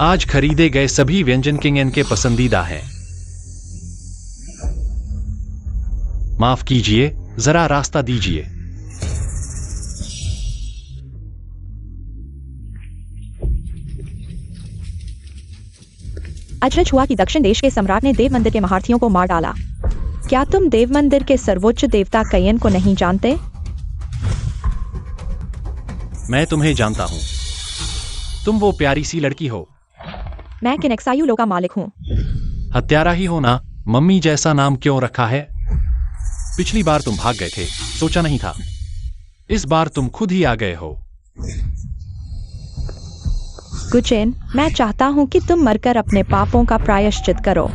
आज खरीदे गए सभी व्यंजन किंग एन के पसंदीदा हैं। माफ कीजिए, जरा रास्ता दीजिए। अचरज हुआ कि दक्षिण देश के सम्राट ने देव मंदिर के महारथियों को मार डाला। क्या तुम देव मंदिर के सर्वोच्च देवता कयन को नहीं जानते? मैं तुम्हें जानता हूं। तुम वो प्यारी सी लड़की हो। मैं किनेक्सायुलो का मालिक हूँ। हत्यारा ही हो ना? मम्मी जैसा नाम क्यों रखा है? पिछली बार तुम भाग गए थे, सोचा नहीं था। इस बार तुम खुद ही आ गए हो। गुचेन, मैं चाहता हूँ कि तुम मरकर अपने पापों का प्रायश्चित करो।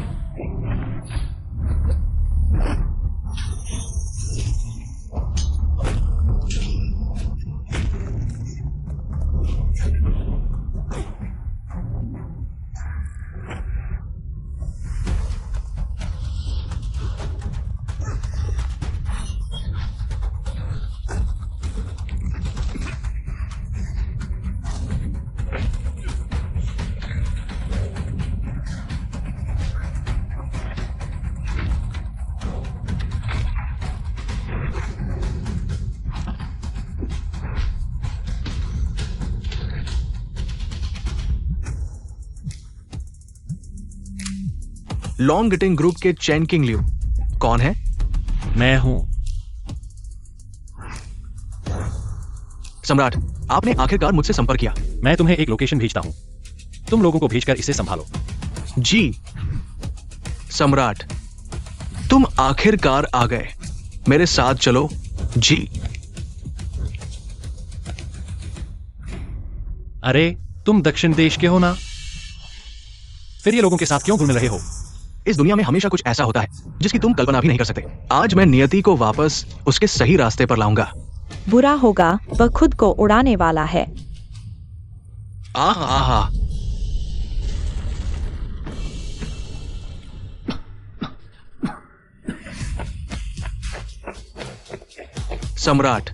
लॉन्ग गिटिंग ग्रुप के चैन किंग लियो कौन है? मैं हूं। सम्राट, आपने आखिरकार मुझसे संपर्क किया। मैं तुम्हें एक लोकेशन भेजता हूं, तुम लोगों को भेजकर इसे संभालो। जी सम्राट, तुम आखिरकार आ गए। मेरे साथ चलो। जी। अरे, तुम दक्षिण देश के हो ना? फिर ये लोगों के साथ क्यों घुल मिल रहे हो? इस दुनिया में हमेशा कुछ ऐसा होता है जिसकी तुम कल्पना भी नहीं कर सकते। आज मैं नियति को वापस उसके सही रास्ते पर लाऊंगा। बुरा होगा, वह खुद को उड़ाने वाला है। आहा आहा। सम्राट,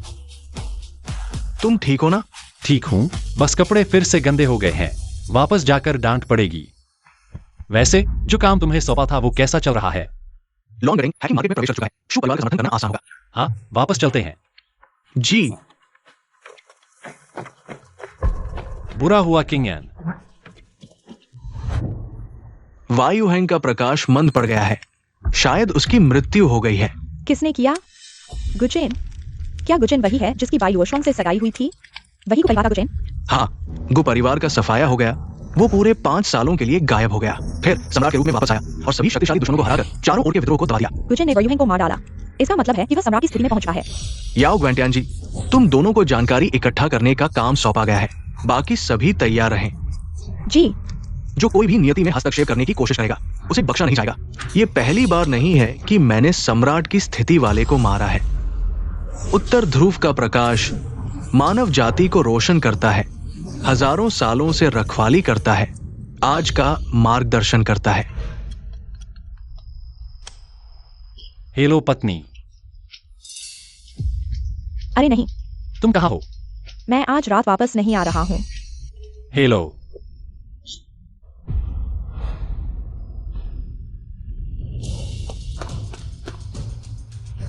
तुम ठीक हो ना? ठीक हूं, बस कपड़े फिर से गंदे हो गए हैं। वापस जाकर डांट पड़ेगी। वैसे जो काम तुम्हें सौंपा था वो कैसा चल रहा है? लॉन्ग गिटिंग हैकिंग मार्केट में प्रवेश कर चुका है। शू परिवार का समर्थन करना आसान होगा। हाँ, वापस चलते हैं। जी। बुरा हुआ किंग एन। वायु हैंग का प्रकाश मंद पड़ गया है। शायद उसकी मृत्यु हो गई है। किसने किया? गुचेन? क्या गुचेन वही है जिसकी वायुवशों से सगाई हुई थी? वही परिवार का गुचेन? हाँ, गु परिवार का सफाया हो गया। वो पूरे 5 सालों के लिए गायब हो गया, फिर सम्राट के रूप में वापस आया और सभी शक्तिशाली दुश्मनों को हराकर चारों ओर के विद्रोह को दबा दिया। गुचेन ने वायुहेंग को मार डाला। इसका मतलब है कि वह सम्राट की स्थिति में पहुंच चुका है। याओ ग्वेंटियान जी, तुम दोनों को जानकारी इकट्ठा करने का काम सौंपा गया है। बाकी सभी तैयार रहें। जी। जो कोई भी नियति में हस्तक्षेप करने की कोशिश करेगा उसे बख्शा नहीं जाएगा। ये पहली बार नहीं है कि मैंने सम्राट की स्थिति वाले को मारा है। उत्तर ध्रुव का प्रकाश मानव जाति को रोशन करता है, हजारों सालों से रखवाली करता है, आज का मार्गदर्शन करता है। हेलो पत्नी। अरे नहीं, तुम कहाँ हो? मैं आज रात वापस नहीं आ रहा हूँ। हेलो।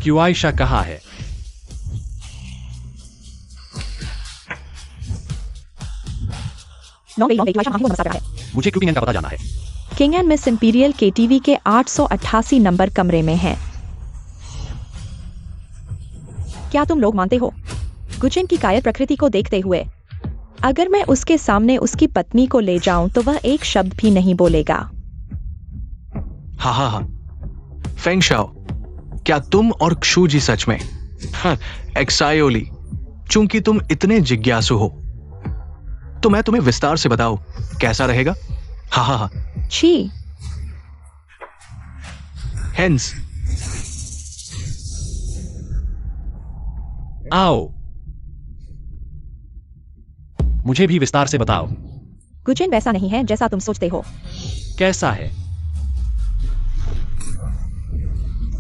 क्यूआइशा कहाँ है? मुझे क्यों किंग एन का पता जाना है। King N miss imperial KTV के 888 नंबर कमरे में है। क्या तुम लोग मानते हो? गुचेन की कायर प्रकृति को देखते हुए, अगर मैं उसके सामने उसकी पत्नी को ले जाऊं तो वह एक शब्द भी नहीं बोलेगा। हाँ हाँ हाँ। फेंग शाओ, क्या तुम और क्षु जी सच में? हाँ, एक्सायोली, चूंकि तुम इतने जिज्ञासु हो तो मैं तुम्हें विस्तार से बताऊं कैसा रहेगा? हाँ हाँ हाँ। छी। हेंस। आओ, मुझे भी विस्तार से बताओ। गुचेन वैसा नहीं है जैसा तुम सोचते हो। कैसा है?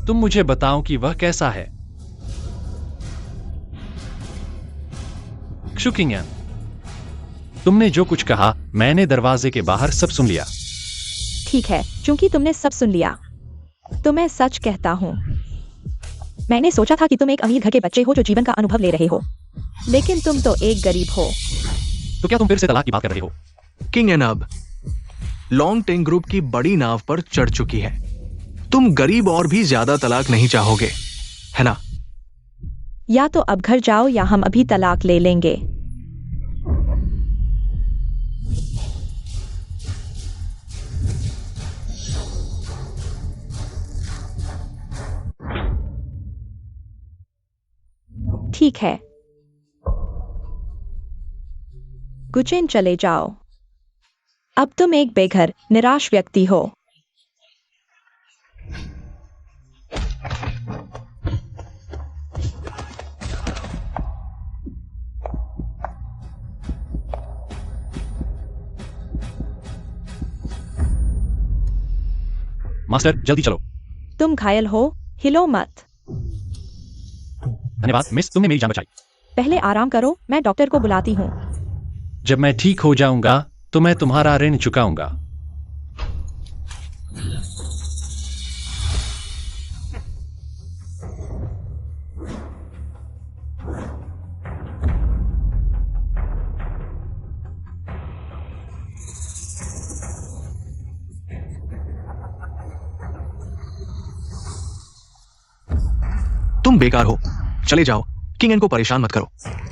तुम मुझे बताओ कि वह कैसा है। क्षु किंग एन, तुमने जो कुछ कहा मैंने दरवाजे के बाहर सब सुन लिया। ठीक है, चूंकि तुमने सब सुन लिया तो मैं सच कहता हूँ। मैंने सोचा था कि तुम एक अमीर घर के बच्चे हो जो जीवन का अनुभव ले रहे हो, लेकिन तुम तो एक गरीब हो। तो क्या तुम फिर से तलाक की बात कर रहे हो? किंग एन अब लॉन्गटेंग ग्रुप की बड़ी नाव पर चढ़ चुकी है। तुम गरीब और भी ज्यादा तलाक नहीं चाहोगे, है ना? या तो अब घर जाओ या हम अभी तलाक ले लेंगे। ठीक है, गुचेन चले जाओ। अब तुम एक बेघर निराश व्यक्ति हो। मास्टर जल्दी चलो। तुम घायल हो, हिलो मत। धन्यवाद मिस, तुमने मेरी जान बचाई। पहले आराम करो, मैं डॉक्टर को बुलाती हूँ। जब मैं ठीक हो जाऊंगा तो मैं तुम्हारा ऋण चुकाऊंगा। तुम बेकार हो, चले जाओ। किंग एन को परेशान मत करो।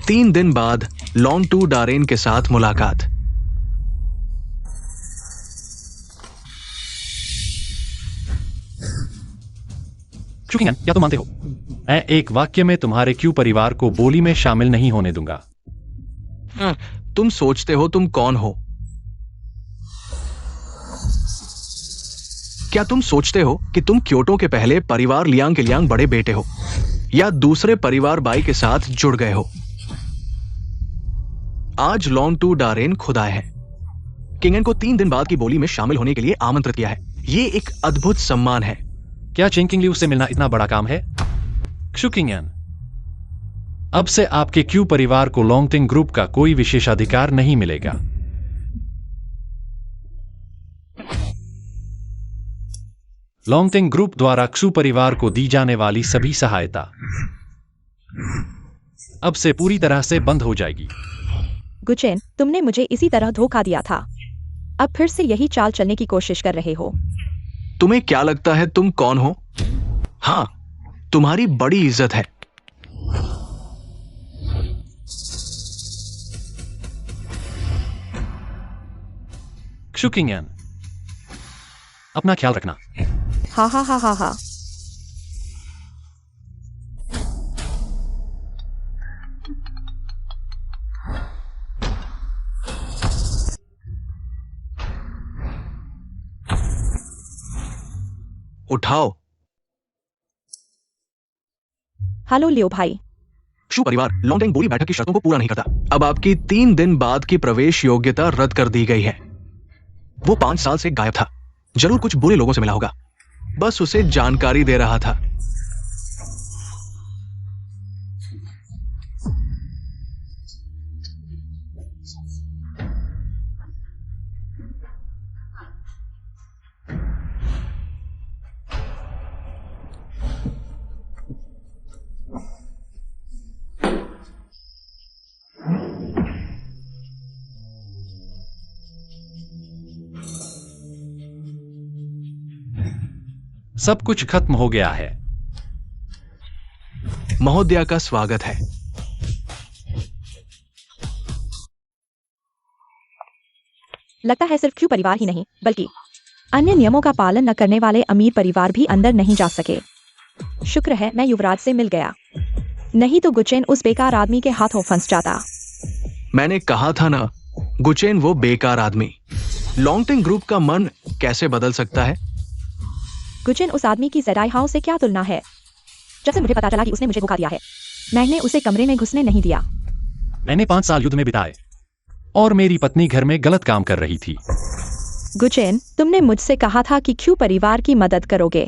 3 दिन बाद लॉन्ग टू डारेन के साथ मुलाकात। चुकिंगन, क्या तुम मानते हो? मैं एक वाक्य में तुम्हारे क्यू परिवार को बोली में शामिल नहीं होने दूंगा। तुम सोचते हो तुम कौन हो? क्या तुम सोचते हो कि तुम क्योटो के पहले परिवार लियांग के लियांग बड़े बेटे हो, या दूसरे परिवार बाई के साथ जुड़ गए हो? आज लॉन्ग टू डारेन खुद आए हैं। किंगन को 3 दिन बाद की बोली में शामिल होने के लिए आमंत्रित किया है। ये एक अद्भुत सम्मान है। क्या चिंकिंगलियू से मिलना इतना बड़ा काम है? क्षुकिंगन, अब से आपके क्यू परिवार को लॉन्गटिंग ग्रुप का कोई विशेषाधिकार नहीं मिलेगा। लॉन्गटिंग ग्रुप द्वारा क्सू परिवार को दी जाने वाली सभी सहायता अब से पूरी तरह से बंद हो जाएगी। गुचेन, तुमने मुझे इसी तरह धोखा दिया था। अब फिर से यही चाल चलने की कोशिश कर रहे हो। तुम्हें क्या लगता है तुम कौन हो? हाँ, तुम्हारी बड़ी इज्जत है। क्षुकिंगन, अपना ख्याल रखना। हा हा हा हा हा। उठाओ। हेलो लियो भाई। शू परिवार लॉन्गटेंग बोली बैठक की शर्तों को पूरा नहीं करता। अब आपकी 3 दिन बाद की प्रवेश योग्यता रद्द कर दी गई है। वो 5 साल से गायब था। जरूर कुछ बुरे लोगों से मिला होगा। बस उसे जानकारी दे रहा था। सब कुछ खत्म हो गया है। महोदया का स्वागत है। लगता है सिर्फ क्यू परिवार ही नहीं बल्कि अन्य नियमों का पालन न करने वाले अमीर परिवार भी अंदर नहीं जा सके। शुक्र है मैं युवराज से मिल गया, नहीं तो गुचेन उस बेकार आदमी के हाथों फंस जाता। मैंने कहा था ना, गुचेन वो बेकार आदमी। लॉन्गटेंग ग्रुप का मन कैसे बदल सकता है? गुचेन उस आदमी की ज़ेडाई हाउ से क्या तुलना है? जब से मुझे पता चला कि उसने मुझे धोखा दिया है, मैंने उसे कमरे में घुसने नहीं दिया। मैंने 5 साल युद्ध में बिताए और मेरी पत्नी घर में गलत काम कर रही थी। गुचेन, तुमने मुझसे कहा था कि क्यू परिवार की मदद करोगे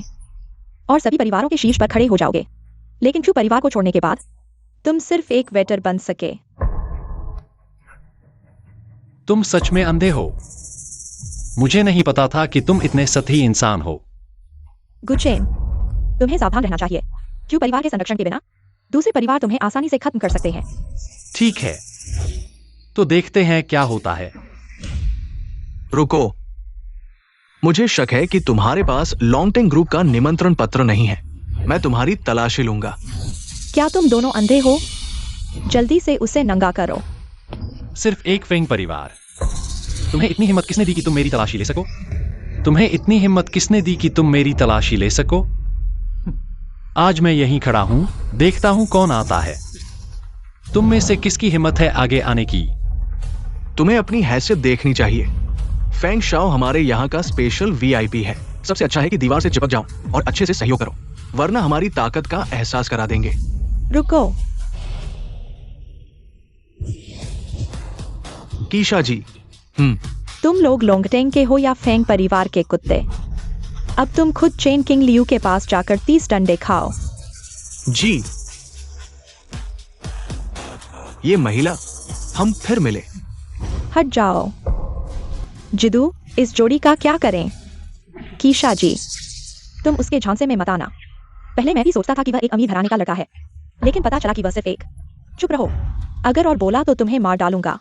और सभी परिवारों के शीर्ष पर खड़े हो जाओगे, लेकिन क्यू परिवार को छोड़ने के बाद तुम सिर्फ एक वेटर बन सके। तुम सच में अंधे हो। मुझे नहीं पता था कि तुम इतने सतही इंसान हो। गुचेन, तुम्हें सावधान रहना चाहिए। क्यों परिवार के संरक्षण के बिना दूसरे परिवार तुम्हें आसानी से खत्म कर सकते हैं। ठीक है, तो देखते हैं क्या होता है। रुको, मुझे शक है कि तुम्हारे पास लॉन्गटेंग ग्रुप का निमंत्रण पत्र नहीं है। मैं तुम्हारी तलाशी लूंगा। क्या तुम दोनों अंधे हो? जल्दी से उसे नंगा करो। सिर्फ एक फेंग परिवार। तुम्हें इतनी हिम्मत किसने दी कि तुम मेरी तलाशी ले सको? तुम्हें इतनी हिम्मत किसने दी कि तुम मेरी तलाशी ले सको? आज मैं यहीं खड़ा हूं, देखता हूं कौन आता है। तुम में से किसकी हिम्मत है आगे आने की? तुम्हें अपनी हैसियत देखनी चाहिए। फेंग शाओ हमारे यहाँ का स्पेशल वीआईपी है। सबसे अच्छा है कि दीवार से चिपक जाओ और अच्छे से सहयोग करो, वरना हमारी ताकत का एहसास करा देंगे। रुको। कीशा जी, तुम लोग लोंगटेंग के हो या फेंग परिवार के कुत्ते? अब तुम खुद चेन किंग लियू के पास जाकर 30 डंडे खाओ। जी। ये महिला, हम फिर मिले। हट जाओ। जिदू, इस जोड़ी का क्या करें? कीशा जी, तुम उसके झांसे में मत आना। पहले मैं भी सोचता था कि वह एक अमीर घराने का लड़का है, लेकिन पता चला कि वह सिर्फ एक। चुप रहो, अगर और बोला तो तुम्हें मार डालूंगा।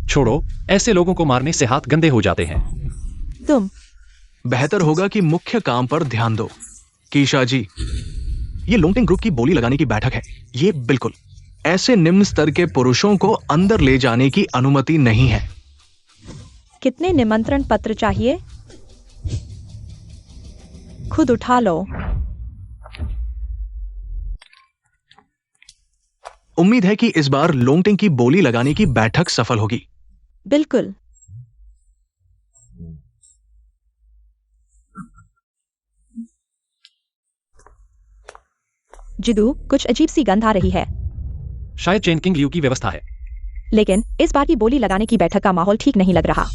छोड़ो, ऐसे लोगों को मारने से हाथ गंदे हो जाते हैं। तुम बेहतर होगा कि मुख्य काम पर ध्यान दो। कीशा जी, ये लोंगटेंग ग्रुप की बोली लगाने की बैठक है। ये बिल्कुल ऐसे निम्न स्तर के पुरुषों को अंदर ले जाने की अनुमति नहीं है। कितने निमंत्रण पत्र चाहिए? खुद उठा लो। उम्मीद है कि इस बार लोंगटेंग की बोली लगाने की बैठक सफल होगी। बिल्कुल। जिदू, कुछ अजीब सी गंध आ रही है। शायद चेन किंग लियू की व्यवस्था है। लेकिन इस बार की बोली लगाने की बैठक का माहौल ठीक नहीं लग रहा।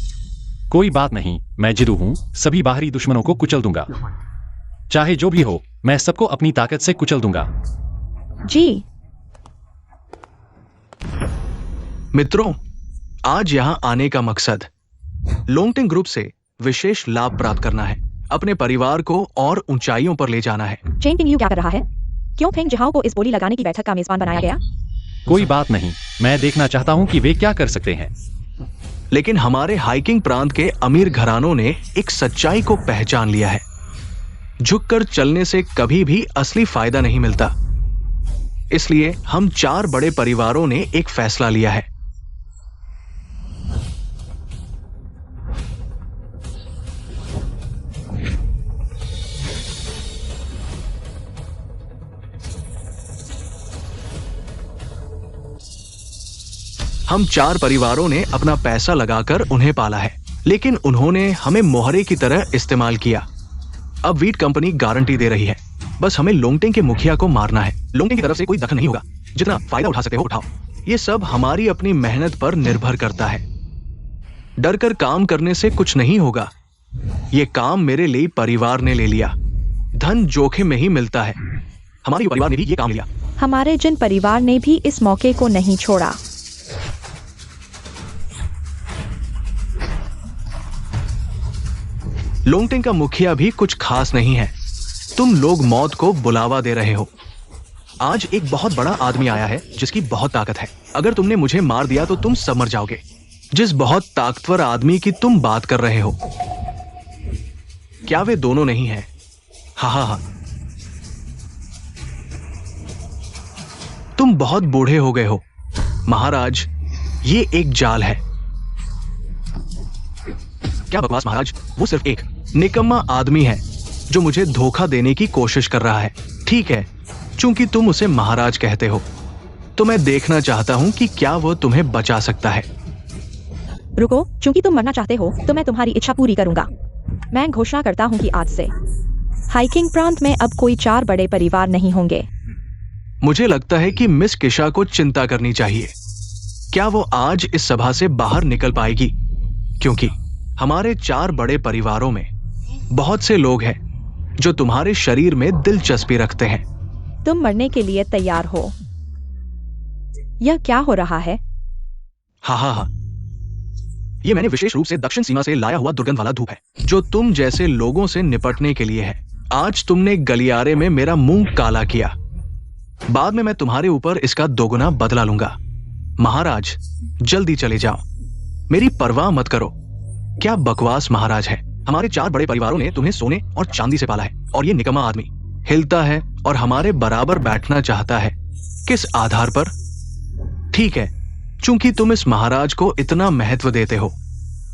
कोई बात नहीं, मैं जिदू हूं, सभी बाहरी दुश्मनों को कुचल दूंगा। चाहे जो भी हो, मैं सबको अपनी ताकत से कुचल दूंगा। जी। मित्रों, आज यहां आने का मकसद लोंगटेंग ग्रुप से विशेष लाभ प्राप्त करना है, अपने परिवार को और ऊंचाइयों पर ले जाना है। चेन किंग लियू क्या कर रहा है? क्यों फेंग जहाओ को इस बोली लगाने की बैठक का मेजबान बनाया गया? कोई बात नहीं, मैं देखना चाहता हूं कि वे क्या कर सकते हैं। लेकिन हमारे हाइकिंग प्रांत के अमीर घरानों ने एक सच्चाई को पहचान लिया है। झुककर चलने से कभी भी असली फायदा नहीं मिलता। इसलिए हम 4 बड़े परिवारों ने एक फैसला लिया है। हम 4 परिवारों ने अपना पैसा लगाकर उन्हें पाला है, लेकिन उन्होंने हमें मोहरे की तरह इस्तेमाल किया। अब वीट कंपनी गारंटी दे रही है, बस हमें लोंगटेंग के मुखिया को मारना है। लोंगटेंग की तरफ से कोई दखल नहीं होगा। जितना फायदा उठा सकते हो उठाओ। ये सब हमारी अपनी मेहनत पर निर्भर करता है। डर कर काम करने से कुछ नहीं होगा। ये काम मेरे लिए परिवार ने ले लिया। धन जोखिम में ही मिलता है। हमारे परिवार ने भी ये काम लिया। हमारे जिन परिवार ने भी इस मौके को नहीं छोड़ा। लोंगटेंग का मुखिया भी कुछ खास नहीं है। तुम लोग मौत को बुलावा दे रहे हो। आज एक बहुत बड़ा आदमी आया है जिसकी बहुत ताकत है। अगर तुमने मुझे मार दिया तो तुम सब मर जाओगे। जिस बहुत ताकतवर आदमी की तुम बात कर रहे हो, क्या वे दोनों नहीं हैं? हाँ। तुम बहुत बूढ़े हो गए हो महाराज। ये एक जाल है। क्या बकवास महाराज, वो सिर्फ एक निकम्मा आदमी है जो मुझे धोखा देने की कोशिश कर रहा है। ठीक है, चूंकि तुम उसे महाराज कहते हो तो मैं देखना चाहता हूं कि क्या वो तुम्हें बचा सकता है। रुको, चूंकि तुम मरना चाहते हो तो मैं तुम्हारी इच्छा पूरी करूंगा। मैं घोषणा करता हूं कि आज से हाइकिंग प्रांत में अब कोई 4 बड़े परिवार नहीं होंगे। मुझे लगता है कि मिस किशा को चिंता करनी चाहिए। क्या वो आज इस सभा से बाहर निकल पाएगी? क्योंकि हमारे 4 बड़े परिवारों में बहुत से लोग हैं जो तुम्हारे शरीर में दिलचस्पी रखते हैं। तुम मरने के लिए तैयार हो? यह क्या हो रहा है? हाँ। ये मैंने विशेष रूप से दक्षिण सीमा से लाया हुआ दुर्गंध वाला धूप है, जो तुम जैसे लोगों से निपटने के लिए है। आज तुमने गलियारे में मेरा मुंह काला किया, बाद में मैं तुम्हारे ऊपर इसका दोगुना बदला लूंगा। महाराज, जल्दी चले जाओ, मेरी परवाह मत करो। क्या बकवास महाराज है। हमारे 4 बड़े परिवारों ने तुम्हें सोने और चांदी से पाला है, और ये निकम्मा आदमी हिलता है और हमारे बराबर बैठना चाहता है। किस आधार पर? ठीक है, चूंकि तुम इस महाराज को इतना महत्व देते हो,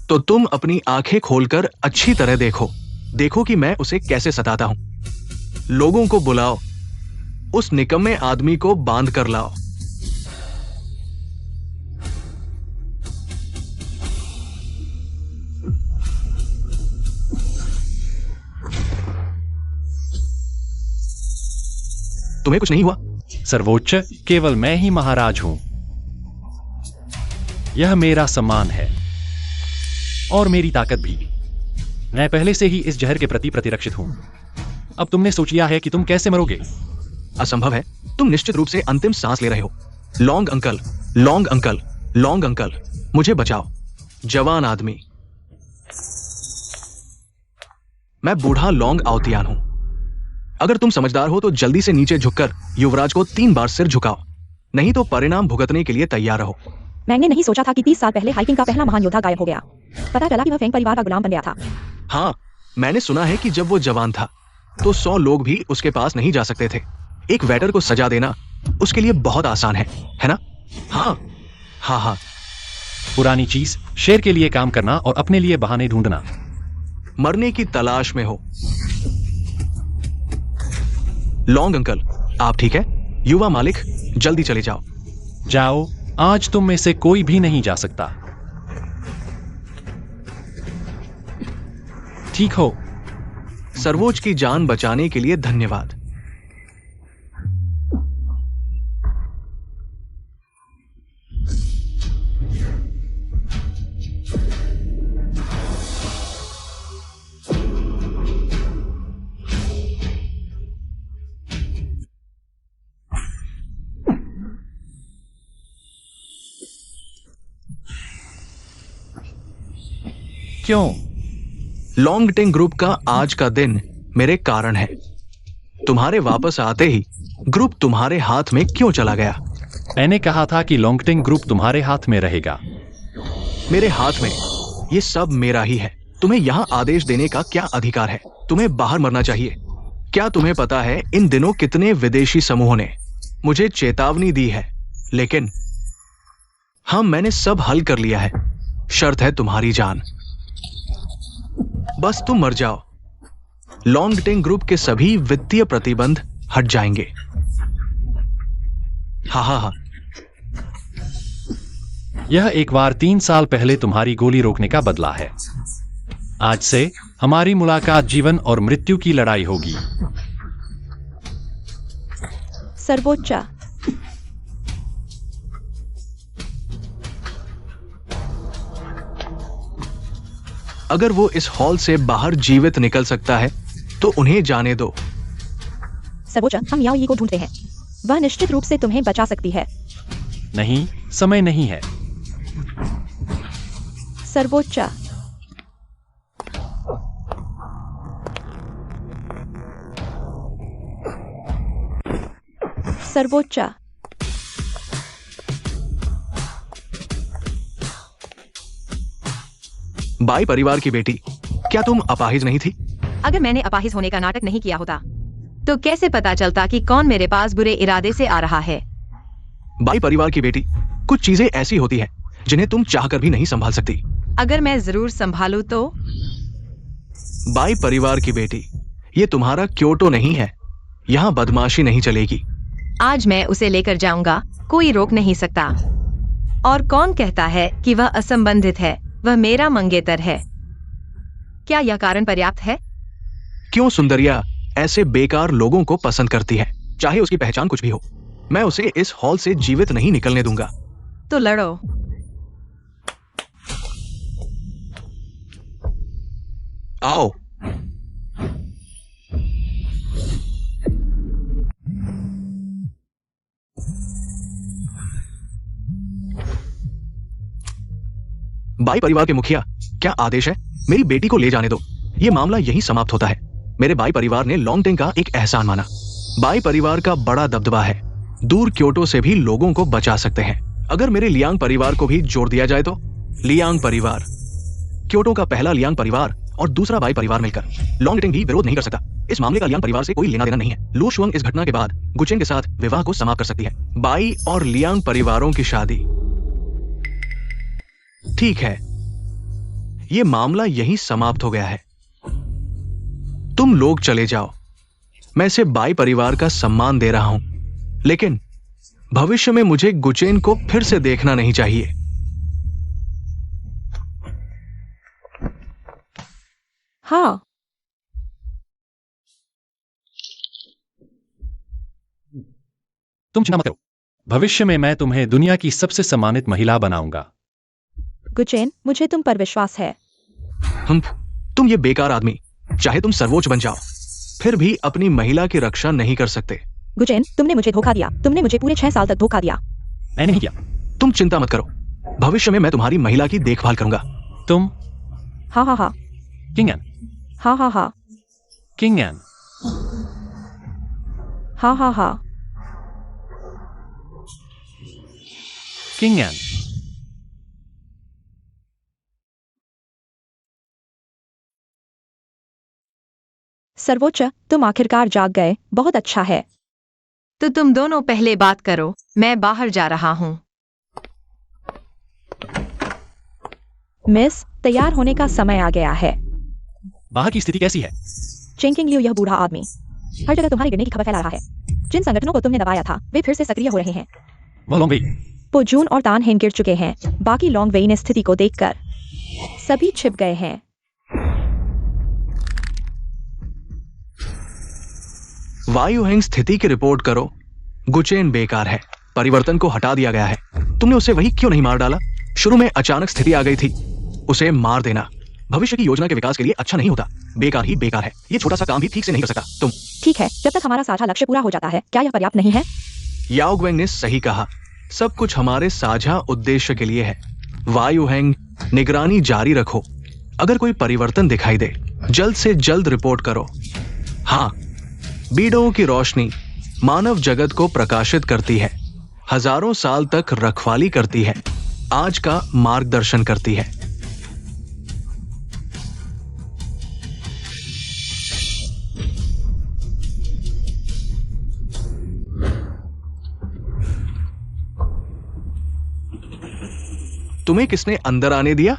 तो तुम अपनी आंखें खोलकर अच्छी तरह देखो कि मैं उसे कैसे सताता हूं। लोगों को बुलाओ, उस निकम्मे आदमी को बांध कर लाओ। तुम्हें कुछ नहीं हुआ? सर्वोच्च, केवल मैं ही महाराज हूं। यह मेरा सम्मान है और मेरी ताकत भी। मैं पहले से ही इस जहर के प्रति प्रतिरक्षित हूं। अब तुमने सोच लिया है कि तुम कैसे मरोगे। असंभव है, तुम निश्चित रूप से अंतिम सांस ले रहे हो। Long uncle, long uncle, long uncle, मुझे बचाओ। जवान आदमी, मैं बूढ़ा लॉन्ग आवतियान हूं। अगर तुम समझदार हो तो जल्दी से नीचे झुककर युवराज को 3 बार सिर झुकाओ, नहीं तो परिणाम भुगतने के लिए तैयार रहो। मैंने नहीं सोचा था कि 30 साल पहले हाइकिंग का पहला महान योद्धा गायब हो गया। पता चला कि वह फेंग परिवार का गुलाम बन गया था। हाँ, मैंने सुना है कि जब वो जवान था तो 100 लोग भी उसके पास नहीं जा सकते थे। एक वेटर को सजा देना उसके लिए बहुत आसान है ना? हाँ हाँ हाँ। पुरानी चीज, शेर के लिए काम करना और अपने लिए बहाने ढूंढना। मरने की तलाश में हो। लॉन्ग अंकल, आप ठीक है? युवा मालिक, जल्दी चले जाओ। जाओ, आज तुम में से कोई भी नहीं जा सकता। ठीक हो? सर्वोच्च की जान बचाने के लिए धन्यवाद। क्यों? लॉन्गटिंग ग्रुप का आज का दिन मेरे कारण है। तुम्हारे वापस आते ही ग्रुप तुम्हारे हाथ में क्यों चला गया? मैंने कहा था कि लॉन्गटिंग ग्रुप तुम्हारे हाथ में रहेगा। मेरे हाथ में? ये सब मेरा ही है। तुम्हें यहां आदेश देने का क्या अधिकार है? तुम्हें बाहर मरना चाहिए। क्या तुम्हें पता है इन दिनों कितने विदेशी समूहों ने मुझे चेतावनी दी है? लेकिन हाँ, मैंने सब हल कर लिया है। शर्त है तुम्हारी जान। बस तुम मर जाओ, लॉन्गटिंग ग्रुप के सभी वित्तीय प्रतिबंध हट जाएंगे। हाँ हाँ हाँ। यह एक बार 3 साल पहले तुम्हारी गोली रोकने का बदला है। आज से हमारी मुलाकात जीवन और मृत्यु की लड़ाई होगी। सर्वोच्च, अगर वो इस हॉल से बाहर जीवित निकल सकता है तो उन्हें जाने दो। सर्वोच्च, हम याओ यी को ढूंढते हैं। वह निश्चित रूप से तुम्हें बचा सकती है। नहीं, समय नहीं है। सर्वोच्च, सर्वोच्च, बाई परिवार की बेटी, क्या तुम अपाहिज नहीं थी? अगर मैंने अपाहिज होने का नाटक नहीं किया होता तो कैसे पता चलता कि कौन मेरे पास बुरे इरादे से आ रहा है? बाई परिवार की बेटी, कुछ चीजें ऐसी होती हैं जिन्हें तुम चाहकर भी नहीं संभाल सकती। अगर मैं जरूर संभालूं तो? बाई परिवार की बेटी, ये तुम्हारा क्योटो नहीं है। यहाँ बदमाशी नहीं चलेगी। आज मैं उसे लेकर जाऊंगा, कोई रोक नहीं सकता। और कौन कहता है कि वह असंबंधित है? वह मेरा मंगेतर है। क्या यह कारण पर्याप्त है? क्यों सुंदरिया ऐसे बेकार लोगों को पसंद करती है, चाहे उसकी पहचान कुछ भी हो? मैं उसे इस हॉल से जीवित नहीं निकलने दूंगा। तो लड़ो। आओ। बाई परिवार के मुखिया, क्या आदेश है? मेरी बेटी को ले जाने दो। ये मामला यहीं समाप्त होता है। मेरे बाई परिवार ने लॉन्गटेंग का एक एहसान माना। बाई परिवार का बड़ा दबदबा है, दूर क्योटो से भी लोगों को बचा सकते हैं। अगर मेरे लियांग परिवार को भी जोड़ दिया जाए तो लियांग परिवार, क्योटो का पहला लियांग परिवार और दूसरा बाई परिवार मिलकर लॉन्गटेंग भी विरोध नहीं कर सकता। इस मामले का लियांग परिवार से कोई लेना देना नहीं है। लू शुआंग इस घटना के बाद गुचेन के साथ विवाह को समाप्त कर सकती है। बाई और लियांग परिवारों की शादी। ठीक है, ये मामला यहीं समाप्त हो गया है। तुम लोग चले जाओ। मैं इसे बाई परिवार का सम्मान दे रहा हूं, लेकिन भविष्य में मुझे गुचेन को फिर से देखना नहीं चाहिए। हाँ, तुम चिंता मत करो, भविष्य में मैं तुम्हें दुनिया की सबसे सम्मानित महिला बनाऊंगा। गुचेन, मुझे तुम पर विश्वास है। तुम ये बेकार आदमी, चाहे तुम सर्वोच्च बन जाओ, फिर भी अपनी महिला की रक्षा नहीं कर सकते। गुचेन, तुमने मुझे धोखा दिया। तुमने मुझे पूरे 6 साल तक धोखा दिया। मैंने नहीं किया। तुम चिंता मत करो, भविष्य में मैं तुम्हारी महिला की देखभाल करूंगा। तुम हाँ हाँ हाँ किंगन, हाँ हाँ हाँ किंगन, हाँ हाँ हाँ किंगन। सर्वोच्च, तुम आखिरकार जाग गए। बहुत अच्छा है। तो तुम दोनों पहले बात करो, मैं बाहर जा रहा हूँ। मिस, तैयार होने का समय आ गया है। बाहर की स्थिति कैसी है? चेंकिंग लियो, यह बूढ़ा आदमी हर जगह तुम्हारे गिरने की खबर फैला रहा है। जिन संगठनों को तुमने दबाया था वे फिर से सक्रिय हो रहे हैं। वह लोंगवेई। पोजून और तान हेन गिर चुके हैं। बाकी लॉन्गवेई ने स्थिति को देखकर सभी छिप गए हैं। वायुहेंग स्थिति की रिपोर्ट करो। गुचेन बेकार है, परिवर्तन को हटा दिया गया है। तुमने उसे वही क्यों नहीं मार डाला? शुरू में अचानक स्थिति आ गई थी, उसे मार देना भविष्य की योजना के विकास के लिए अच्छा नहीं होता। बेकार ही बेकार है। ये छोटा सा काम भी ठीक से नहीं कर सकता तुम। ठीक है, जब तक हमारा साझा लक्ष्य पूरा हो जाता है, क्या यह पर्याप्त नहीं है? याओगवेंग ने सही कहा, सब कुछ हमारे साझा उद्देश्य के लिए है। वायुहेंग, निगरानी जारी रखो। अगर कोई परिवर्तन दिखाई दे, जल्द से जल्द रिपोर्ट करो। हाँ, बीडों की रोशनी मानव जगत को प्रकाशित करती है, हजारों साल तक रखवाली करती है, आज का मार्गदर्शन करती है। तुम्हें किसने अंदर आने दिया?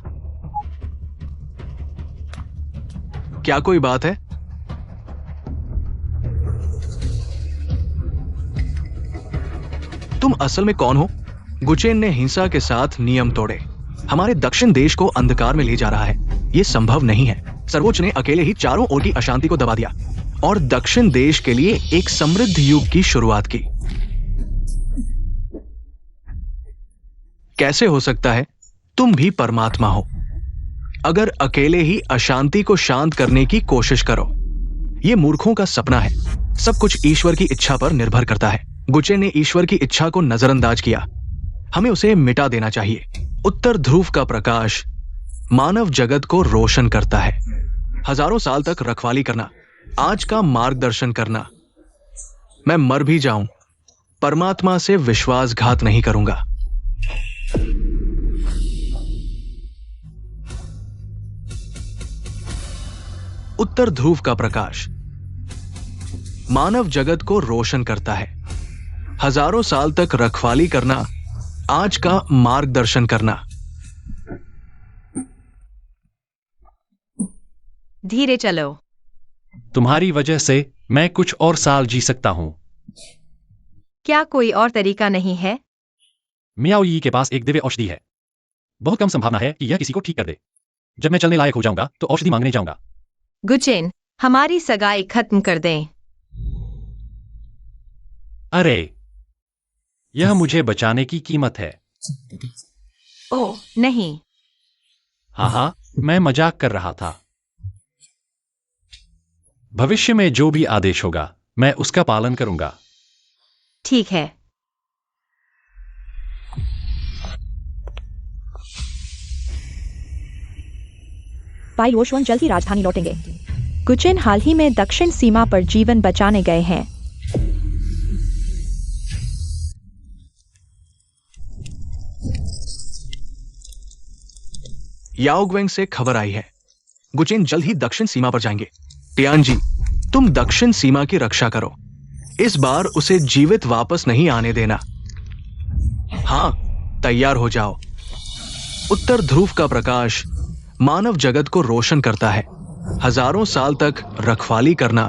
क्या कोई बात है? तुम असल में कौन हो? गुचेन ने हिंसा के साथ नियम तोड़े, हमारे दक्षिण देश को अंधकार में ले जा रहा है। यह संभव नहीं है। सर्वोच्च ने अकेले ही चारों ओर की अशांति को दबा दिया और दक्षिण देश के लिए एक समृद्ध युग की शुरुआत की। कैसे हो सकता है? तुम भी परमात्मा हो। अगर अकेले ही अशांति को शांत करने की कोशिश करो, यह मूर्खों का सपना है। सब कुछ ईश्वर की इच्छा पर निर्भर करता है। गुचेन ने ईश्वर की इच्छा को नजरअंदाज किया। हमें उसे मिटा देना चाहिए। उत्तर ध्रुव का प्रकाश मानव जगत को रोशन करता है। हजारों साल तक रखवाली करना, आज का मार्गदर्शन करना। मैं मर भी जाऊं, परमात्मा से विश्वासघात नहीं करूंगा। उत्तर ध्रुव का प्रकाश मानव जगत को रोशन करता है। हजारों साल तक रखवाली करना, आज का मार्गदर्शन करना। धीरे चलो। तुम्हारी वजह से मैं कुछ और साल जी सकता हूं। क्या कोई और तरीका नहीं है? मियाओ यी के पास एक दिव्य औषधि है। बहुत कम संभावना है कि यह किसी को ठीक कर दे। जब मैं चलने लायक हो जाऊंगा तो औषधि मांगने जाऊंगा। गुचेन, हमारी सगाई खत्म कर दें। अरे, यह मुझे बचाने की कीमत है। ओह नहीं। हाँ, मैं मजाक कर रहा था। भविष्य में जो भी आदेश होगा मैं उसका पालन करूंगा। ठीक है। भाई वोशवंग जल्द ही राजधानी लौटेंगे। गुचेन हाल ही में दक्षिण सीमा पर जीवन बचाने गए हैं। याओग्वेंग से खबर आई है, गुचेन जल्द ही दक्षिण सीमा पर जाएंगे। टियानजी, तुम दक्षिण सीमा की रक्षा करो। इस बार उसे जीवित वापस नहीं आने देना। हाँ, तैयार हो जाओ। उत्तर ध्रुव का प्रकाश मानव जगत को रोशन करता है। हजारों साल तक रखवाली करना,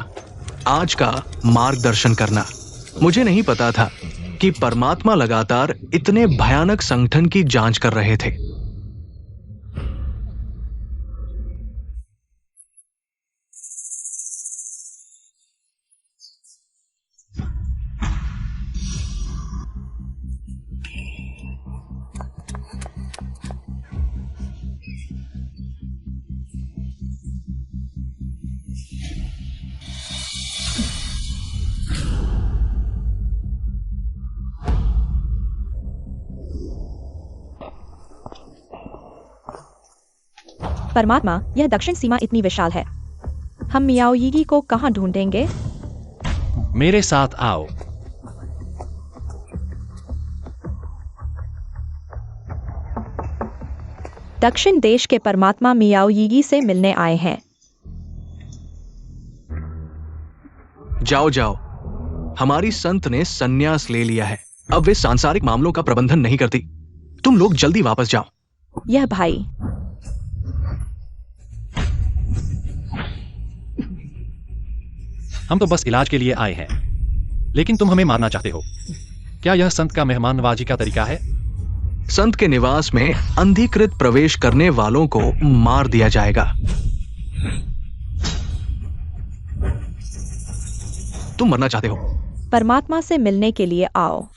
आज का मार्गदर्शन करना। मुझे नहीं पता था कि परमात्मा लगातार इतने भयानक संगठन की जांच कर रहे थे। परमात्मा, यह दक्षिण सीमा इतनी विशाल है, हम मियाओयीगी को कहां ढूंढेंगे? मेरे साथ आओ। दक्षिण देश के परमात्मा मियाओयीगी से मिलने आए हैं। जाओ जाओ, हमारी संत ने संन्यास ले लिया है। अब वे सांसारिक मामलों का प्रबंधन नहीं करती। तुम लोग जल्दी वापस जाओ। यह भाई हम तो बस इलाज के लिए आए हैं, लेकिन तुम हमें मारना चाहते हो। क्या यह संत का मेहमान नवाजी का तरीका है? संत के निवास में अनधिकृत प्रवेश करने वालों को मार दिया जाएगा। तुम मरना चाहते हो? परमात्मा से मिलने के लिए आओ।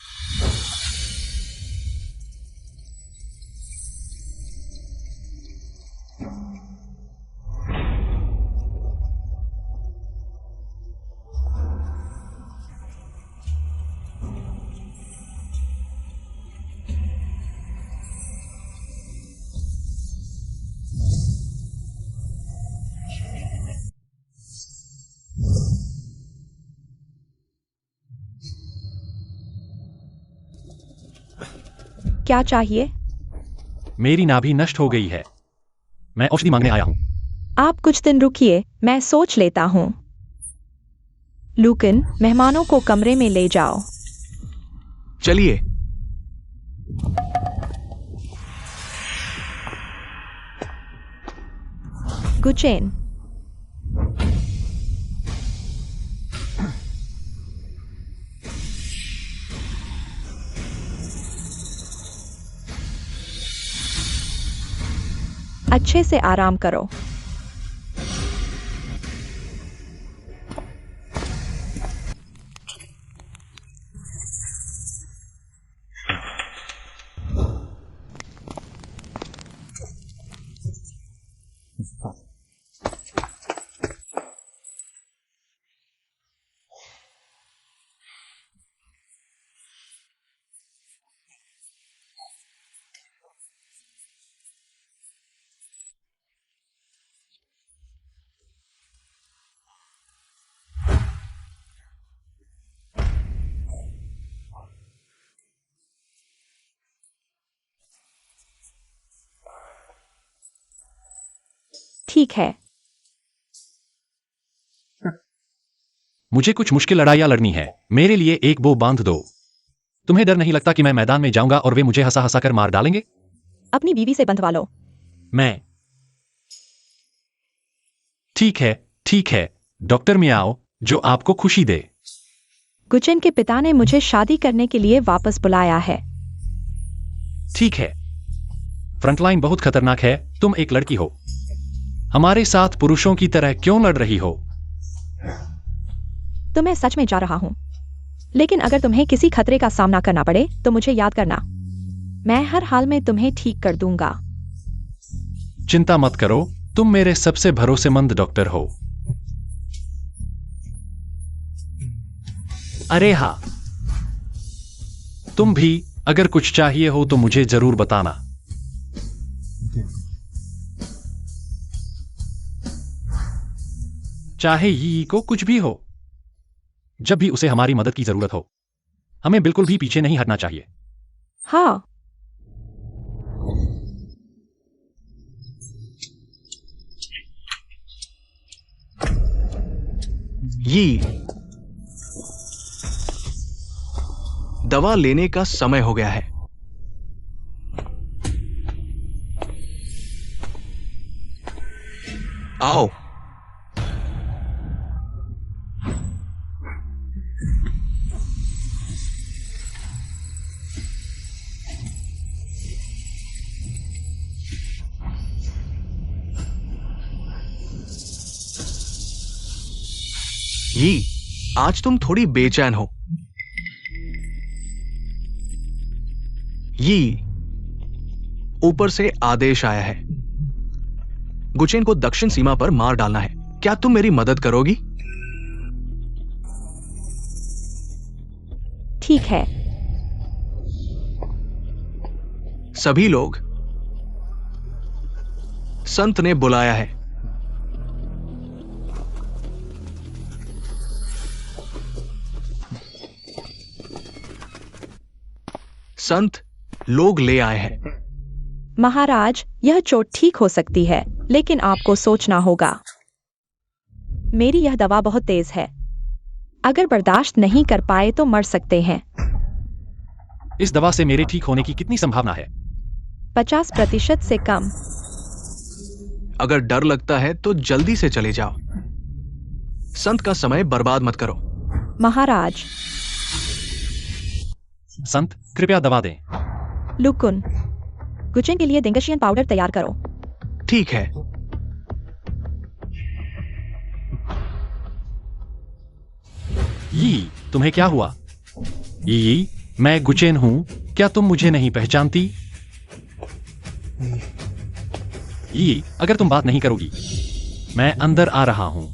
क्या चाहिए? मेरी नाभि नष्ट हो गई है, मैं औषधि मांगने आया हूं। आप कुछ दिन रुकिए, मैं सोच लेता हूं। लूकन, मेहमानों को कमरे में ले जाओ। चलिए। गुचेन, अच्छे से आराम करो। ठीक है। मुझे कुछ मुश्किल लड़ाइयां लड़नी है, मेरे लिए एक बो बांध दो। तुम्हें डर नहीं लगता कि मैं मैदान में जाऊंगा और वे मुझे हंसा हंसा कर मार डालेंगे? अपनी बीवी से बंधवा लो। मैं ठीक है, डॉक्टर मियाओ, जो आपको खुशी दे। गुचेन के पिता ने मुझे शादी करने के लिए वापस बुलाया है। ठीक है, फ्रंटलाइन बहुत खतरनाक है, तुम एक लड़की हो। हमारे साथ पुरुषों की तरह क्यों लड़ रही हो? तो मैं सच में जा रहा हूं, लेकिन अगर तुम्हें किसी खतरे का सामना करना पड़े तो मुझे याद करना। मैं हर हाल में तुम्हें ठीक कर दूंगा। चिंता मत करो, तुम मेरे सबसे भरोसेमंद डॉक्टर हो। अरे हाँ, तुम भी अगर कुछ चाहिए हो तो मुझे जरूर बताना। चाहे यी को कुछ भी हो, जब भी उसे हमारी मदद की जरूरत हो, हमें बिल्कुल भी पीछे नहीं हटना चाहिए। हाँ, यी, दवा लेने का समय हो गया है। आओ। यी, आज तुम थोड़ी बेचैन हो। यी, ऊपर से आदेश आया है। गुचेन को दक्षिण सीमा पर मार डालना है। क्या तुम मेरी मदद करोगी? ठीक है। सभी लोग, संत ने बुलाया है। संत लोग ले आए हैं। महाराज, यह चोट ठीक हो सकती है, लेकिन आपको सोचना होगा। मेरी यह दवा बहुत तेज है। अगर बर्दाश्त नहीं कर पाए तो मर सकते हैं। इस दवा से मेरे ठीक होने की कितनी संभावना है? 50% से कम। अगर डर लगता है तो जल्दी से चले जाओ। संत का समय बर्बाद मत करो। महाराज, संत, कृपया दवा दें। लुकुन, गुचेन के लिए दिंगशियन पाउडर तैयार करो। ठीक है। यी, तुम्हें क्या हुआ? यी, मैं गुचेन हूं, क्या तुम मुझे नहीं पहचानती? यी, अगर तुम बात नहीं करोगी, मैं अंदर आ रहा हूं।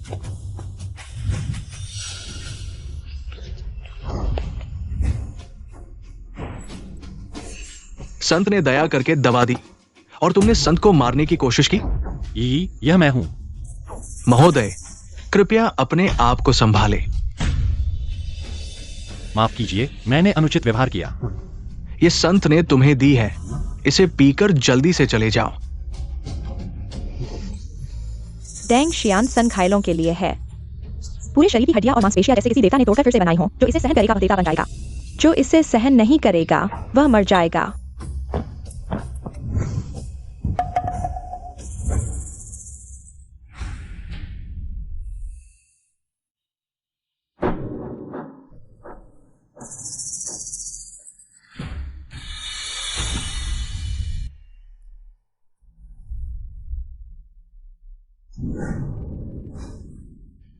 संत ने दया करके दवा दी और तुमने संत को मारने की कोशिश की। यी, यह मैं हूं। महोदय, कृपया अपने आप को संभाले। माफ कीजिए, मैंने अनुचित व्यवहार किया। ये संत ने तुम्हें दी है, इसे पीकर जल्दी से चले जाओ। डेंग शियान सन घायलों के लिए है। पूरे शरीर की हड्डियां और मांसपेशियां जैसे किसी देवता ने तोड़कर फिर से बनाई हो। जो इसे सहन करेगा वह देवता बन जाएगा। जो इसे सहन नहीं करेगा वह मर जाएगा।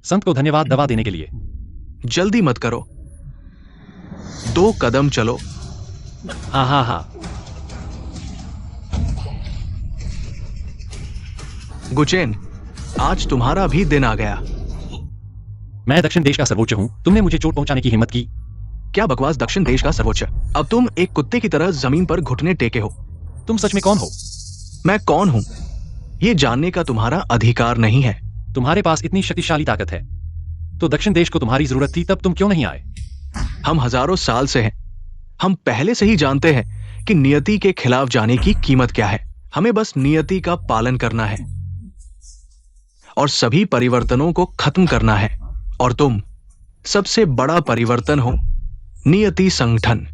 संत को धन्यवाद दवा देने के लिए। जल्दी मत करो, 2 कदम चलो। हाँ हाँ हाँ। गुचेन, आज तुम्हारा भी दिन आ गया। मैं दक्षिण देश का सर्वोच्च हूं, तुमने मुझे चोट पहुंचाने की हिम्मत की। क्या बकवास, दक्षिण देश का सर्वोच्च। अब तुम एक कुत्ते की तरह जमीन पर घुटने टेके हो। तुम सच में कौन हो? मैं कौन हूं यह जानने का तुम्हारा अधिकार नहीं है। तुम्हारे पास इतनी शक्तिशाली ताकत है तो दक्षिण देश को तुम्हारी जरूरत थी, तब तुम क्यों नहीं आए? हम हजारों साल से हैं। हम पहले से ही जानते हैं कि नियति के खिलाफ जाने की कीमत क्या है। हमें बस नियति का पालन करना है और सभी परिवर्तनों को खत्म करना है। और तुम सबसे बड़ा परिवर्तन हो, नियति संगठन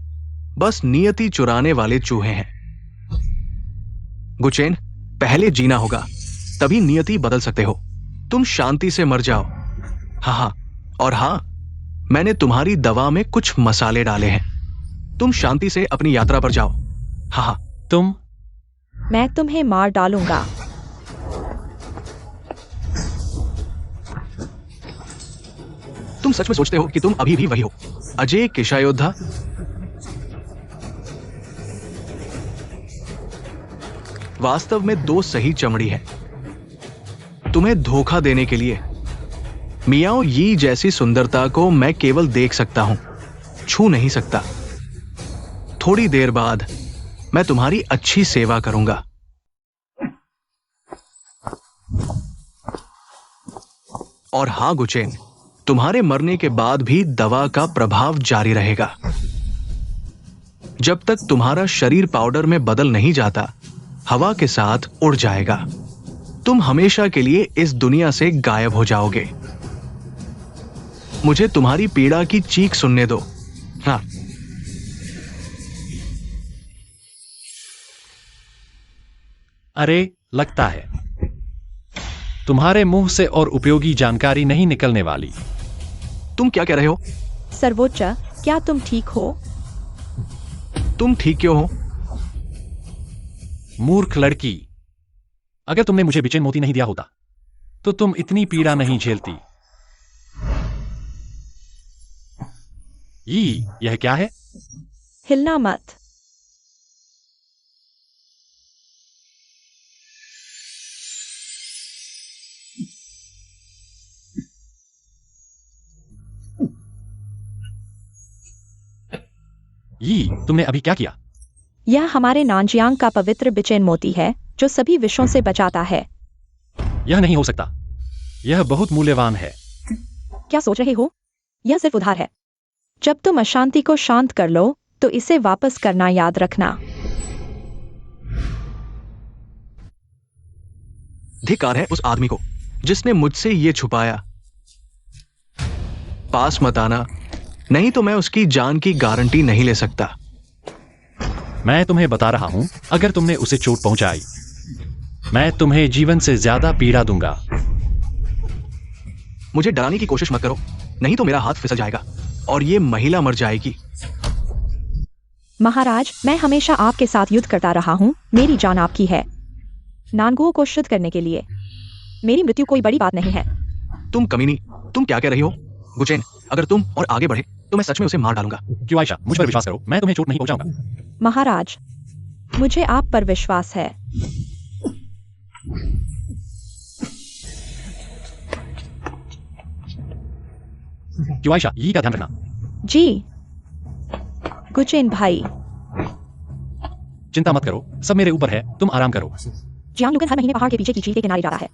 बस नियति चुराने वाले चूहे हैं। गुचेन, पहले जीना होगा, तभी नियति बदल सकते हो। तुम शांति से मर जाओ। हाँ, और हाँ, मैंने तुम्हारी दवा में कुछ मसाले डाले हैं। तुम शांति से अपनी यात्रा पर जाओ। हाँ। तुम? मैं तुम्हें मार डालूंगा। तुम सच में सोचते हो कि तुम अभी भी वही हो, अजय किशायोद्धा? वास्तव में 2 सही चमड़ी है तुम्हें धोखा देने के लिए। मियाओ यी जैसी सुंदरता को मैं केवल देख सकता हूं, छू नहीं सकता। थोड़ी देर बाद मैं तुम्हारी अच्छी सेवा करूंगा। और हाँ गुचेन, तुम्हारे मरने के बाद भी दवा का प्रभाव जारी रहेगा। जब तक तुम्हारा शरीर पाउडर में बदल नहीं जाता, हवा के साथ उड़ जाएगा। तुम हमेशा के लिए इस दुनिया से गायब हो जाओगे। मुझे तुम्हारी पीड़ा की चीख सुनने दो। हाँ, अरे लगता है तुम्हारे मुंह से और उपयोगी जानकारी नहीं निकलने वाली। तुम क्या कह रहे हो? सर्वोच्च, क्या तुम ठीक हो? तुम ठीक क्यों हो? मूर्ख लड़की, अगर तुमने मुझे बिचेन मोती नहीं दिया होता तो तुम इतनी पीड़ा नहीं झेलती। यह क्या है? हिलना मत। तुमने अभी क्या किया? यह हमारे नानजियांग का पवित्र बिचेन मोती है जो सभी विषयों से बचाता है। यह नहीं हो सकता, यह बहुत मूल्यवान है। क्या सोच रहे हो? यह सिर्फ उधार है। जब तुम अशांति को शांत कर लो तो इसे वापस करना याद रखना। धिक्कार है उस आदमी को जिसने मुझसे ये छुपाया। पास मत आना, नहीं तो मैं उसकी जान की गारंटी नहीं ले सकता। मैं तुम्हें बता रहा हूं, अगर तुमने उसे चोट पहुंचाई, मैं तुम्हें जीवन से ज्यादा पीड़ा दूंगा। मुझे डराने की कोशिश मत करो, नहीं तो मेरा हाथ फिसल जाएगा और ये महिला मर जाएगी। महाराज, मैं हमेशा आपके साथ युद्ध करता रहा हूँ। मेरी जान आपकी है। नानगुओं को शुद्ध करने के लिए मेरी मृत्यु कोई बड़ी बात नहीं है। तुम कमीनी, तुम क्या कह रही हो? गुचेन, अगर तुम और आगे बढ़े तो मैं सच में उसे मार डालूंगा। क्यों आयशा, मुझ पर विश्वास करो, मैं तुम्हें चोट नहीं पहुंचाऊंगा। महाराज, मुझे आप पर विश्वास है। क्यों आयशा, ये का ध्यान रखना। जी गुचेन भाई। चिंता मत करो, सब मेरे ऊपर है, तुम आराम करो। जियांग लुगन हर महीने पहाड़ के पीछे की झील के किनारे जाता है।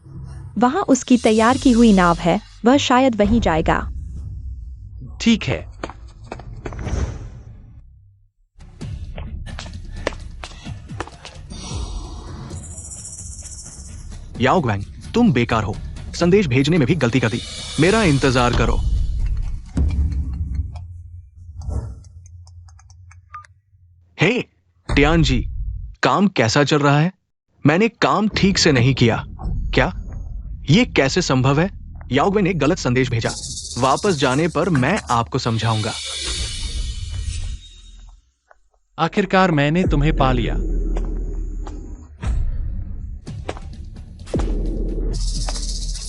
वहां उसकी तैयार की हुई नाव है, वह शायद वहीं जाएगा। ठीक है। याओ ग्वैंग, तुम बेकार हो। संदेश भेजने में भी गलती कर दी। मेरा इंतजार करो। हे टियान जी, काम कैसा चल रहा है? मैंने काम ठीक से नहीं किया क्या? ये कैसे संभव है? याओ ग्वैंग ने गलत संदेश भेजा। वापस जाने पर मैं आपको समझाऊंगा। आखिरकार मैंने तुम्हें पा लिया।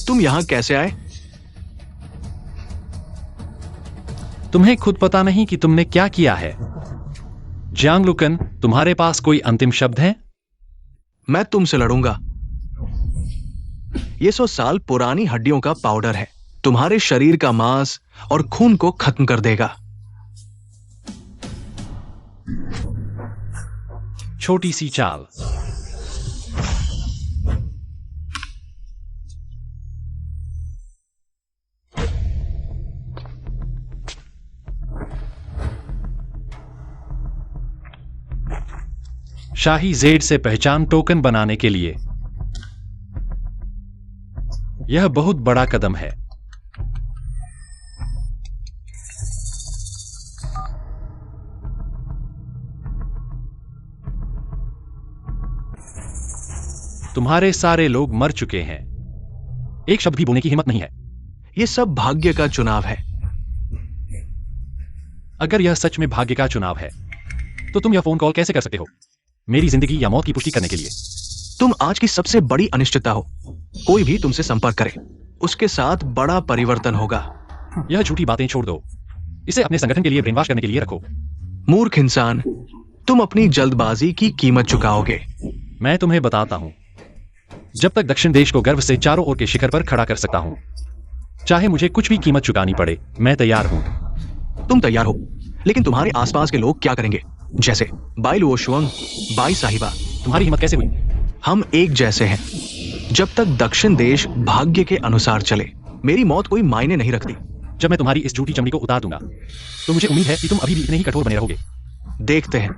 तुम यहां कैसे आए? तुम्हें खुद पता नहीं कि तुमने क्या किया है। जियांग लुकन, तुम्हारे पास कोई अंतिम शब्द है? मैं तुमसे लड़ूंगा। ये 100 साल पुरानी हड्डियों का पाउडर है। तुम्हारे शरीर का मांस और खून को खत्म कर देगा। छोटी सी चाल। शाही जेड से पहचान टोकन बनाने के लिए यह बहुत बड़ा कदम है। तुम्हारे सारे लोग मर चुके हैं। एक शब्द भी बोलने की हिम्मत नहीं है। यह सब भाग्य का चुनाव है। अगर यह सच में भाग्य का चुनाव है तो तुम यह फोन कॉल कैसे कर सकते हो? मेरी जिंदगी या मौत की पुष्टि करने के लिए। तुम आज की सबसे बड़ी अनिश्चितता हो। कोई भी तुमसे संपर्क करे, उसके साथ बड़ा परिवर्तन होगा। यह झूठी बातें छोड़ दो। इसे अपने संगठन के लिए ब्रेन वॉश करने के लिए रखो। मूर्ख इंसान, तुम अपनी जल्दबाजी की कीमत चुकाओगे। मैं तुम्हें बताता हूं, जब तक दक्षिण देश को गर्व से चारों ओर के शिखर पर खड़ा कर सकता हूं, चाहे मुझे कुछ भी कीमत चुकानी पड़े, मैं तैयार हूं। तुम तैयार हो, लेकिन तुम्हारे आसपास के लोग क्या करेंगे? जैसे बाई लुओशुआंग, बाई साहिबा। तुम्हारी हिम्मत कैसे हुई? हम एक जैसे हैं जब तक दक्षिण देश भाग्य के अनुसार चले। मेरी मौत कोई मायने नहीं रखती। जब मैं तुम्हारी इस झूठी चमड़ी को उतार दूंगा तो मुझे उम्मीद है कि तुम अभी भी इतने ही कठोर बने रहोगे। देखते हैं।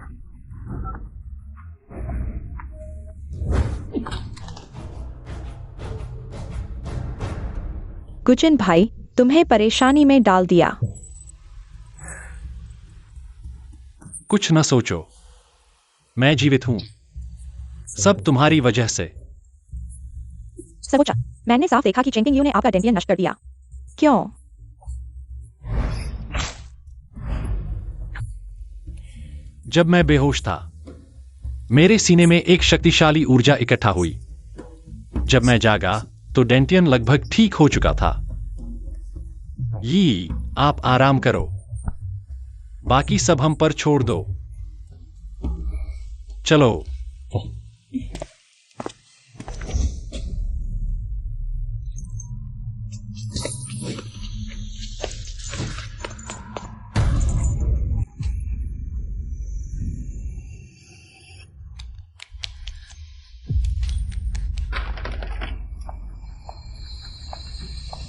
गुचिन भाई, तुम्हें परेशानी में डाल दिया। कुछ न सोचो, मैं जीवित हूं, सब तुम्हारी वजह से। सबोचा, मैंने साफ देखा कि चेंटिंग यू ने आपका डेंटियन नष्ट कर दिया। क्यों? जब मैं बेहोश था मेरे सीने में एक शक्तिशाली ऊर्जा इकट्ठा हुई। जब मैं जागा तो डेंटियन लगभग ठीक हो चुका था। ये आप आराम करो, बाकी सब हम पर छोड़ दो। चलो।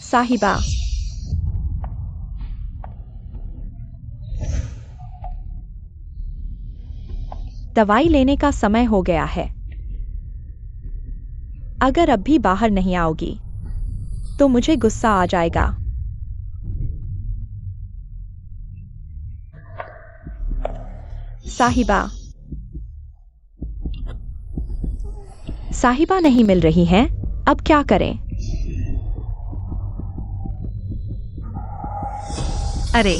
साहिबा, दवाई लेने का समय हो गया है। अगर अब भी बाहर नहीं आओगी तो मुझे गुस्सा आ जाएगा। साहिबा, साहिबा नहीं मिल रही हैं, अब क्या करें? अरे,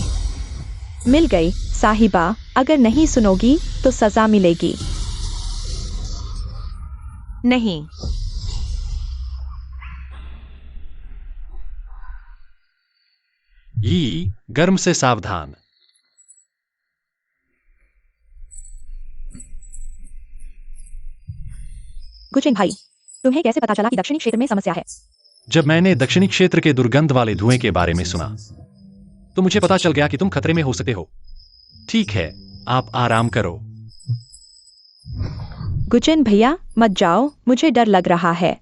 मिल गई साहिबा, अगर नहीं सुनोगी तो सजा मिलेगी। नहीं। ये गर्म से सावधान। गुचिन भाई, तुम्हें कैसे पता चला कि दक्षिणी क्षेत्र में समस्या है? जब मैंने दक्षिणी क्षेत्र के दुर्गंध वाले धुएं के बारे में सुना तो मुझे पता चल गया कि तुम खतरे में हो सकते हो। ठीक है, आप आराम करो। गुचिन भैया, मत जाओ, मुझे डर लग रहा है।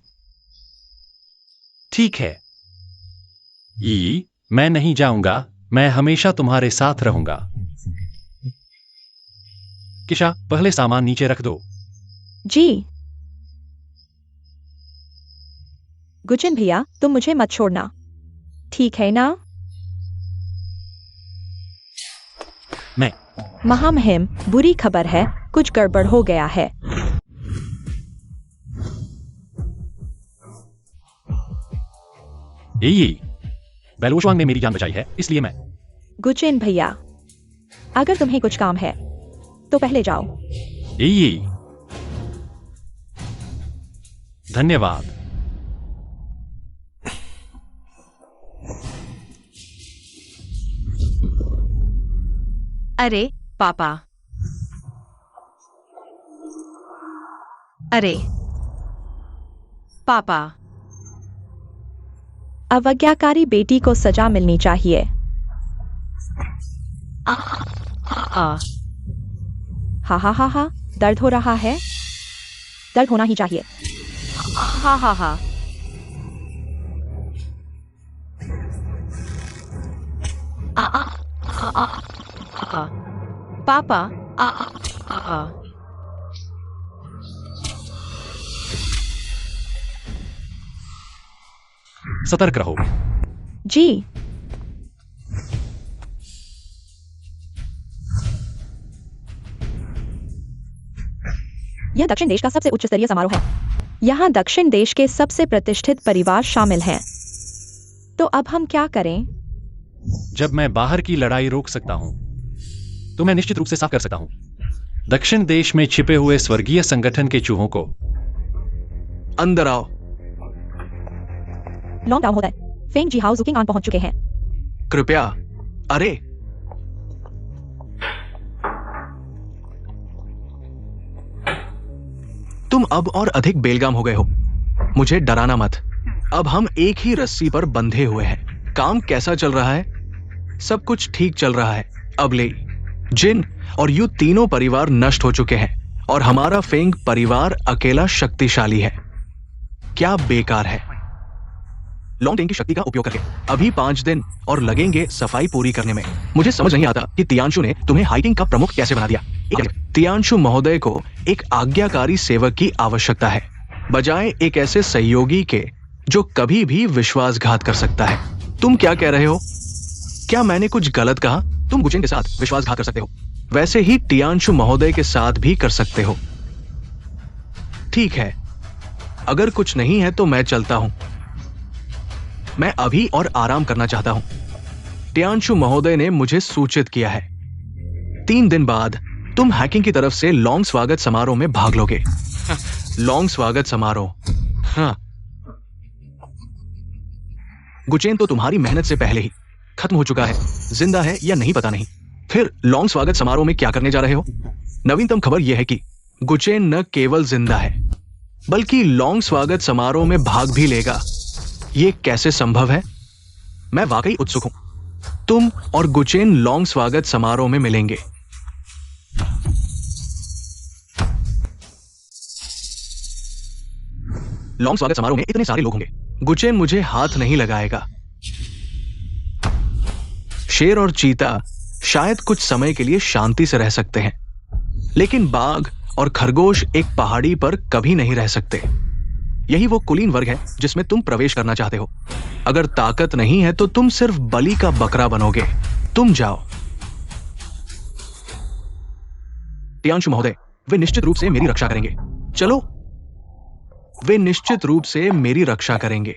ठीक है, ये मैं नहीं जाऊंगा, मैं हमेशा तुम्हारे साथ रहूंगा। किशा, पहले सामान नीचे रख दो। जी। गुचिन भैया, तुम मुझे मत छोड़ना, ठीक है ना? मैं महामहिम, बुरी खबर है, कुछ गड़बड़ हो गया है। बेलुशवांग ने मेरी जान बचाई है, इसलिए मैं। गुचिन भैया, अगर तुम्हें कुछ काम है तो पहले जाओ। धन्यवाद। अरे पापा, अरे पापा, अवज्ञाकारी बेटी को सजा मिलनी चाहिए। आ, हा हा हा हा, दर्द हो रहा है? दर्द होना ही चाहिए। हा हा हा। पापा, सतर्क रहो। जी। यह दक्षिण देश का सबसे उच्च स्तरीय समारोह है। यहाँ दक्षिण देश के सबसे प्रतिष्ठित परिवार शामिल हैं। तो अब हम क्या करें? जब मैं बाहर की लड़ाई रोक सकता हूं तो मैं निश्चित रूप से साफ कर सकता हूं। दक्षिण देश में छिपे हुए स्वर्गीय संगठन के चूहों को अंदर आओ। लॉन्ग डाउन होता है। फेंग जी हाउ जुकिंग ऑन पहुंच चुके हैं। कृपया। अरे, तुम अब और अधिक बेलगाम हो गए हो। मुझे डराना मत। अब हम एक ही रस्सी पर बंधे हुए हैं। काम कैसा चल रहा है? सब कुछ ठीक चल रहा है। अब ले, जिन और यू तीनों परिवार नष्ट हो चुके हैं और हमारा फेंग परिवार अकेला शक्तिशाली है। क्या बेकार है। लॉन्ग टेंग की शक्ति का उपयोग करके। अभी 5 दिन और लगेंगे सफाई पूरी करने में। मुझे समझ नहीं आता कि तियांशु ने तुम्हें हाइकिंग का प्रमुख कैसे बना दिया। तियांशु महोदय को एक आज्ञाकारी सेवक की आवश्यकता है, बजाय एक ऐसे सहयोगी के जो कभी भी विश्वासघात कर सकता है। तुम क्या कह रहे हो? क्या मैंने कुछ गलत कहा? तुम गुचेन के साथ विश्वासघात कर सकते हो, वैसे ही तियांशु महोदय के साथ भी कर सकते हो। ठीक है, अगर कुछ नहीं है तो मैं चलता हूं। मैं अभी और आराम करना चाहता हूं। तियांशु महोदय ने मुझे सूचित किया है 3 दिन बाद तुम हैकिंग की तरफ से लॉन्ग स्वागत समारोह में भाग लोगे। लॉन्ग स्वागत समारोह? हाँ, गुचेन तो तुम्हारी मेहनत से पहले ही खत्म हो चुका है। जिंदा है या नहीं पता नहीं। फिर लॉन्ग स्वागत समारोह में क्या करने जा रहे हो? नवीनतम खबर यह है कि गुचेन न केवल जिंदा है बल्कि लॉन्ग स्वागत समारोह में भाग भी लेगा। यह कैसे संभव है? मैं वाकई उत्सुक हूं। तुम और गुचेन लॉन्ग स्वागत समारोह में मिलेंगे। लॉन्ग स्वागत समारोह में इतने सारे लोग होंगे। गुचेन मुझे हाथ नहीं लगाएगा। शेर और चीता शायद कुछ समय के लिए शांति से रह सकते हैं, लेकिन बाघ और खरगोश एक पहाड़ी पर कभी नहीं रह सकते। यही वो कुलीन वर्ग है जिसमें तुम प्रवेश करना चाहते हो। अगर ताकत नहीं है तो तुम सिर्फ बलि का बकरा बनोगे। तुम जाओ। तियांशु महोदय, वे निश्चित रूप से मेरी रक्षा करेंगे। चलो, वे निश्चित रूप से मेरी रक्षा करेंगे।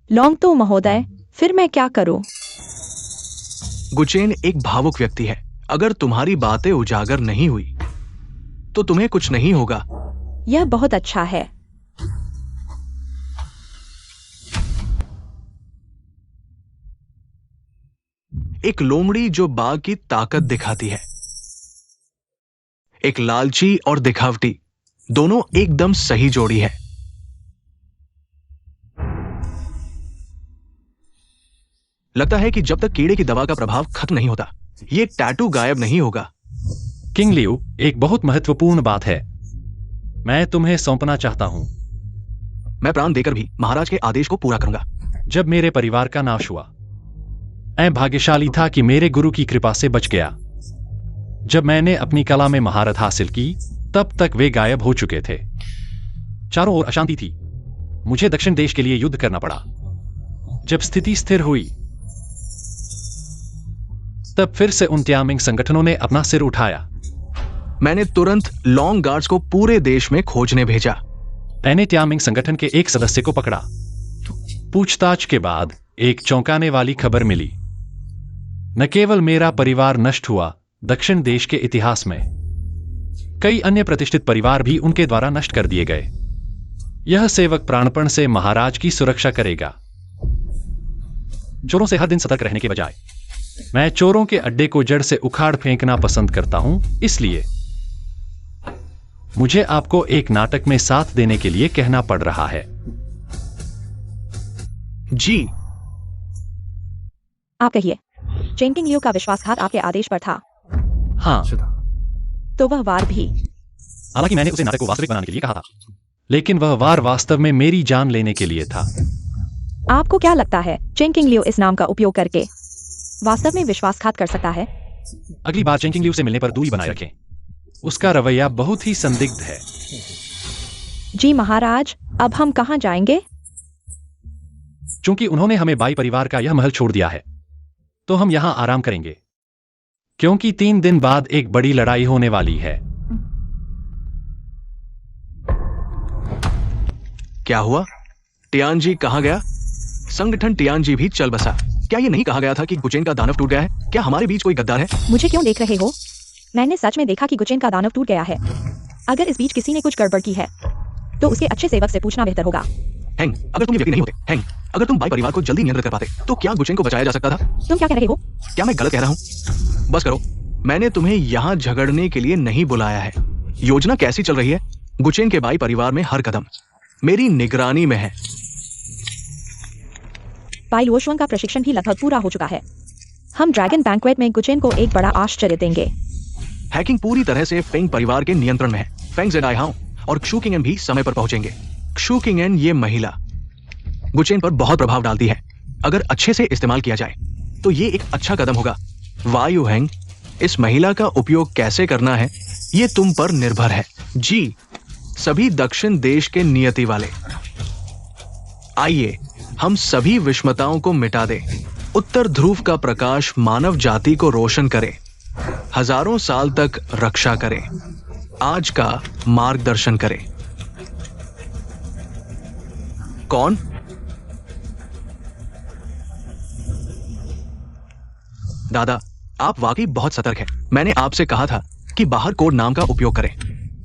लॉन्ग तो महोदय, फिर मैं क्या करूं? गुचेन एक भावुक व्यक्ति है। अगर तुम्हारी बातें उजागर नहीं हुई तो तुम्हें कुछ नहीं होगा। यह बहुत अच्छा है। एक लोमड़ी जो बाघ की ताकत दिखाती है। एक लालची और दिखावटी, दोनों एकदम सही जोड़ी है। लगता है कि जब तक कीड़े की दवा का प्रभाव खत्म नहीं होता, ये टैटू गायब नहीं होगा। किंग लियू, एक बहुत महत्वपूर्ण बात है, मैं तुम्हें सौंपना चाहता हूं। मैं प्राण देकर भी महाराज के आदेश को पूरा करूंगा। जब मेरे परिवार का नाश हुआ, मैं भाग्यशाली था कि मेरे गुरु की कृपा से बच गया। जब मैंने अपनी कला में महारत हासिल की, तब तक वे गायब हो चुके थे। चारों ओर अशांति थी। मुझे दक्षिण देश के लिए युद्ध करना पड़ा। जब स्थिति स्थिर हुई, तब फिर से उन त्यामिंग संगठनों ने अपना सिर उठाया। मैंने तुरंत लॉन्ग गार्ड्स को पूरे देश में खोजने भेजा। मैंने त्यामिंग संगठन के एक सदस्य को पकड़ा। पूछताछ के बाद एक चौंकाने वाली खबर मिली। न केवल मेरा परिवार नष्ट हुआ, दक्षिण देश के इतिहास में कई अन्य प्रतिष्ठित परिवार भी उनके द्वारा नष्ट कर दिए गए। यह सेवक प्राणपण से महाराज की सुरक्षा करेगा। चोरों से हर दिन सतर्क रहने के बजाय मैं चोरों के अड्डे को जड़ से उखाड़ फेंकना पसंद करता हूं। इसलिए मुझे आपको एक नाटक में साथ देने के लिए कहना पड़ रहा है। जी, आप कहिए। चेंकिंग लियू का विश्वासघात आपके आदेश पर था? हाँ, तो वह वार भी? हालांकि मैंने उसे नाटक को वास्तविक बनाने के लिए कहा था, लेकिन वह वार वास्तव में मेरी जान लेने के लिए था। आपको क्या लगता है चेंकिंग लियू इस नाम का उपयोग करके वास्तव में विश्वासघात कर सकता है? अगली बार चेंकिंग लियू से मिलने पर दूरी बनाए रखें। उसका रवैया बहुत ही संदिग्ध है। जी महाराज, अब हम कहां जाएंगे? चूंकि उन्होंने हमें बाई परिवार का यह महल छोड़ दिया है, तो हम यहां आराम करेंगे, क्योंकि 3 दिन बाद एक बड़ी लड़ाई होने वाली है। क्या हुआ? टियानजी कहां गया? संगठन टियानजी भी चल बसा। क्या ये नहीं कहा गया था कि गुचेन का दानव टूट गया है? क्या हमारे बीच कोई गद्दार है? मुझे क्यों देख रहे हो? मैंने सच में देखा कि गुचेन का दानव टूट गया है। अगर इस बीच किसी ने कुछ गड़बड़ की है, तो उसके अच्छे सेवक से पूछना बेहतर होगा। हैंग, अगर तुम ये व्यक्ति नहीं होते, हैंग, अगर तुम बाई परिवार को जल्दी नियंत्रित कर पाते, तो क्या गुचेन को बचाया जा सकता था? तुम क्या कह रहे हो? क्या मैं गलत कह रहा हूं? बस करो, मैंने तुम्हें यहां झगड़ने के लिए नहीं बुलाया है। योजना कैसी चल रही है? गुचेन के बाई परिवार में हर कदम मेरी निगरानी में है। पाई लुओशुआंग का प्रशिक्षण भी लगभग पूरा हो चुका है। हम ड्रैगन बैंक्वेट में गुचेन को एक बड़ा आश्चर्य देंगे। हैकिंग पूरी तरह से फेंग परिवार के नियंत्रण में है। फेंग जेडाई हाउ और क्षू किंगन भी समय पर पहुंचेंगे। क्षुकिंगेन ये महिला गुचेन पर बहुत प्रभाव डालती है। अगर अच्छे से इस्तेमाल किया जाए तो ये एक अच्छा कदम होगा। वायु हैंग, इस महिला का उपयोग कैसे करना है ये तुम पर निर्भर है। जी, सभी दक्षिण देश के नियति वाले, आइए हम सभी विषमताओं को मिटा दें। उत्तर ध्रुव का प्रकाश मानव जाति को रोशन करे, हजारों साल तक रक्षा करे, आज का मार्गदर्शन करे। कौन? दादा, आप वाकई बहुत सतर्क हैं। मैंने आपसे कहा था कि बाहर कोड नाम का उपयोग करें।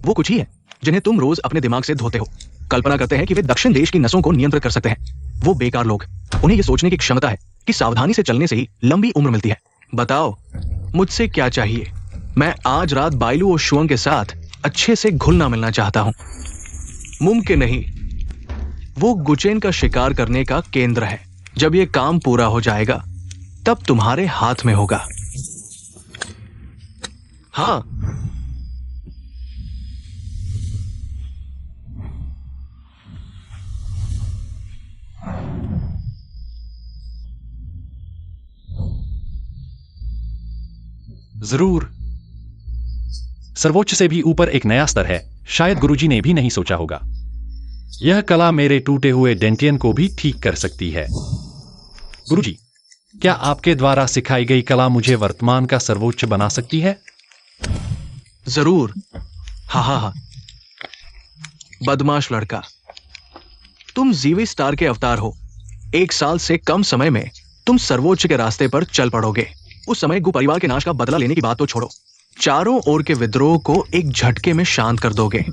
वो कुछ ही है जिन्हें तुम रोज अपने दिमाग से धोते हो। कल्पना करते हैं कि वे दक्षिण देश की नसों को नियंत्रित कर सकते हैं। वो बेकार लोग। उन्हें यह सोचने की क्षमता है कि सावधानी से चलने से ही लंबी उम्र मिलती है। बताओ, मुझसे क्या चाहिए? मैं आज रात बाइलू और शुअंग के साथ अच्छे से घुलना मिलना चाहता हूं। मुमकिन नहीं। वो गुचेन का शिकार करने का केंद्र है। जब यह काम पूरा हो जाएगा तब तुम्हारे हाथ में होगा। हाँ, जरूर। सर्वोच्च से भी ऊपर एक नया स्तर है, शायद गुरुजी ने भी नहीं सोचा होगा। यह कला मेरे टूटे हुए डेंटियन को भी ठीक कर सकती है। गुरुजी, क्या आपके द्वारा सिखाई गई कला मुझे वर्तमान का सर्वोच्च बना सकती है? जरूर। हा हा हा। बदमाश लड़का, तुम जीवी स्टार के अवतार हो। 1 साल से कम समय में तुम सर्वोच्च के रास्ते पर चल पड़ोगे। उस समय गु परिवार के नाश का बदला लेने की बात तो छोड़ो, चारों ओर के विद्रोह को एक झटके में शांत कर दोगे।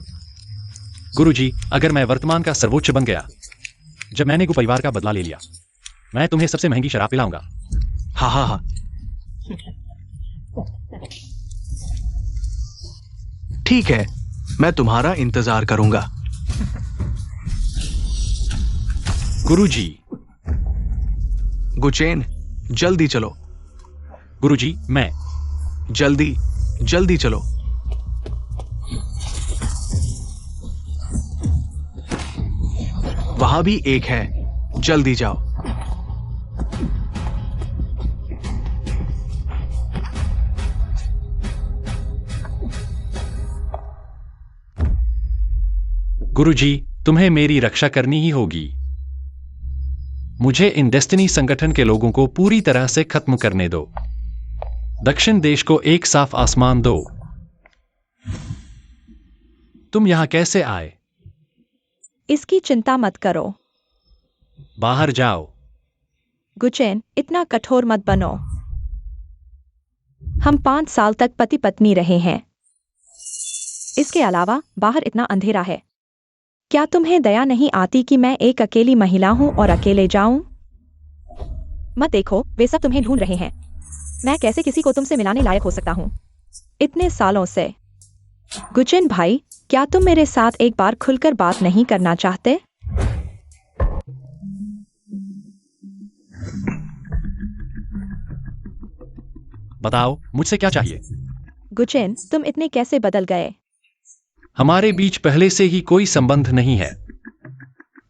गुरुजी, अगर मैं वर्तमान का सर्वोच्च बन गया, जब मैंने गु परिवार का बदला ले लिया, मैं तुम्हें सबसे महंगी शराब पिलाऊंगा। हा हा हा। ठीक है, मैं तुम्हारा इंतजार करूंगा। गुरुजी। गुचेन, जल्दी चलो। गुरुजी, मैं। जल्दी जल्दी चलो। वहां भी एक है, जल्दी जाओ। गुरुजी, तुम्हें मेरी रक्षा करनी ही होगी। मुझे इन डेस्टिनी संगठन के लोगों को पूरी तरह से खत्म करने दो। दक्षिण देश को एक साफ आसमान दो। तुम यहां कैसे आए? इसकी चिंता मत करो। बाहर जाओ। गुचेन, इतना कठोर मत बनो। हम 5 साल तक पति पत्नी रहे हैं। इसके अलावा बाहर इतना अंधेरा है। क्या तुम्हें दया नहीं आती कि मैं एक अकेली महिला हूं और अकेले जाऊं? मत देखो, वे सब तुम्हें ढूंढ रहे हैं। मैं कैसे किसी को तुमसे मिलाने लायक हो सकता हूं इतने सालों से? गुचेन भाई, क्या तुम मेरे साथ एक बार खुलकर बात नहीं करना चाहते? बताओ, मुझसे क्या चाहिए? गुचेन, तुम इतने कैसे बदल गए? हमारे बीच पहले से ही कोई संबंध नहीं है।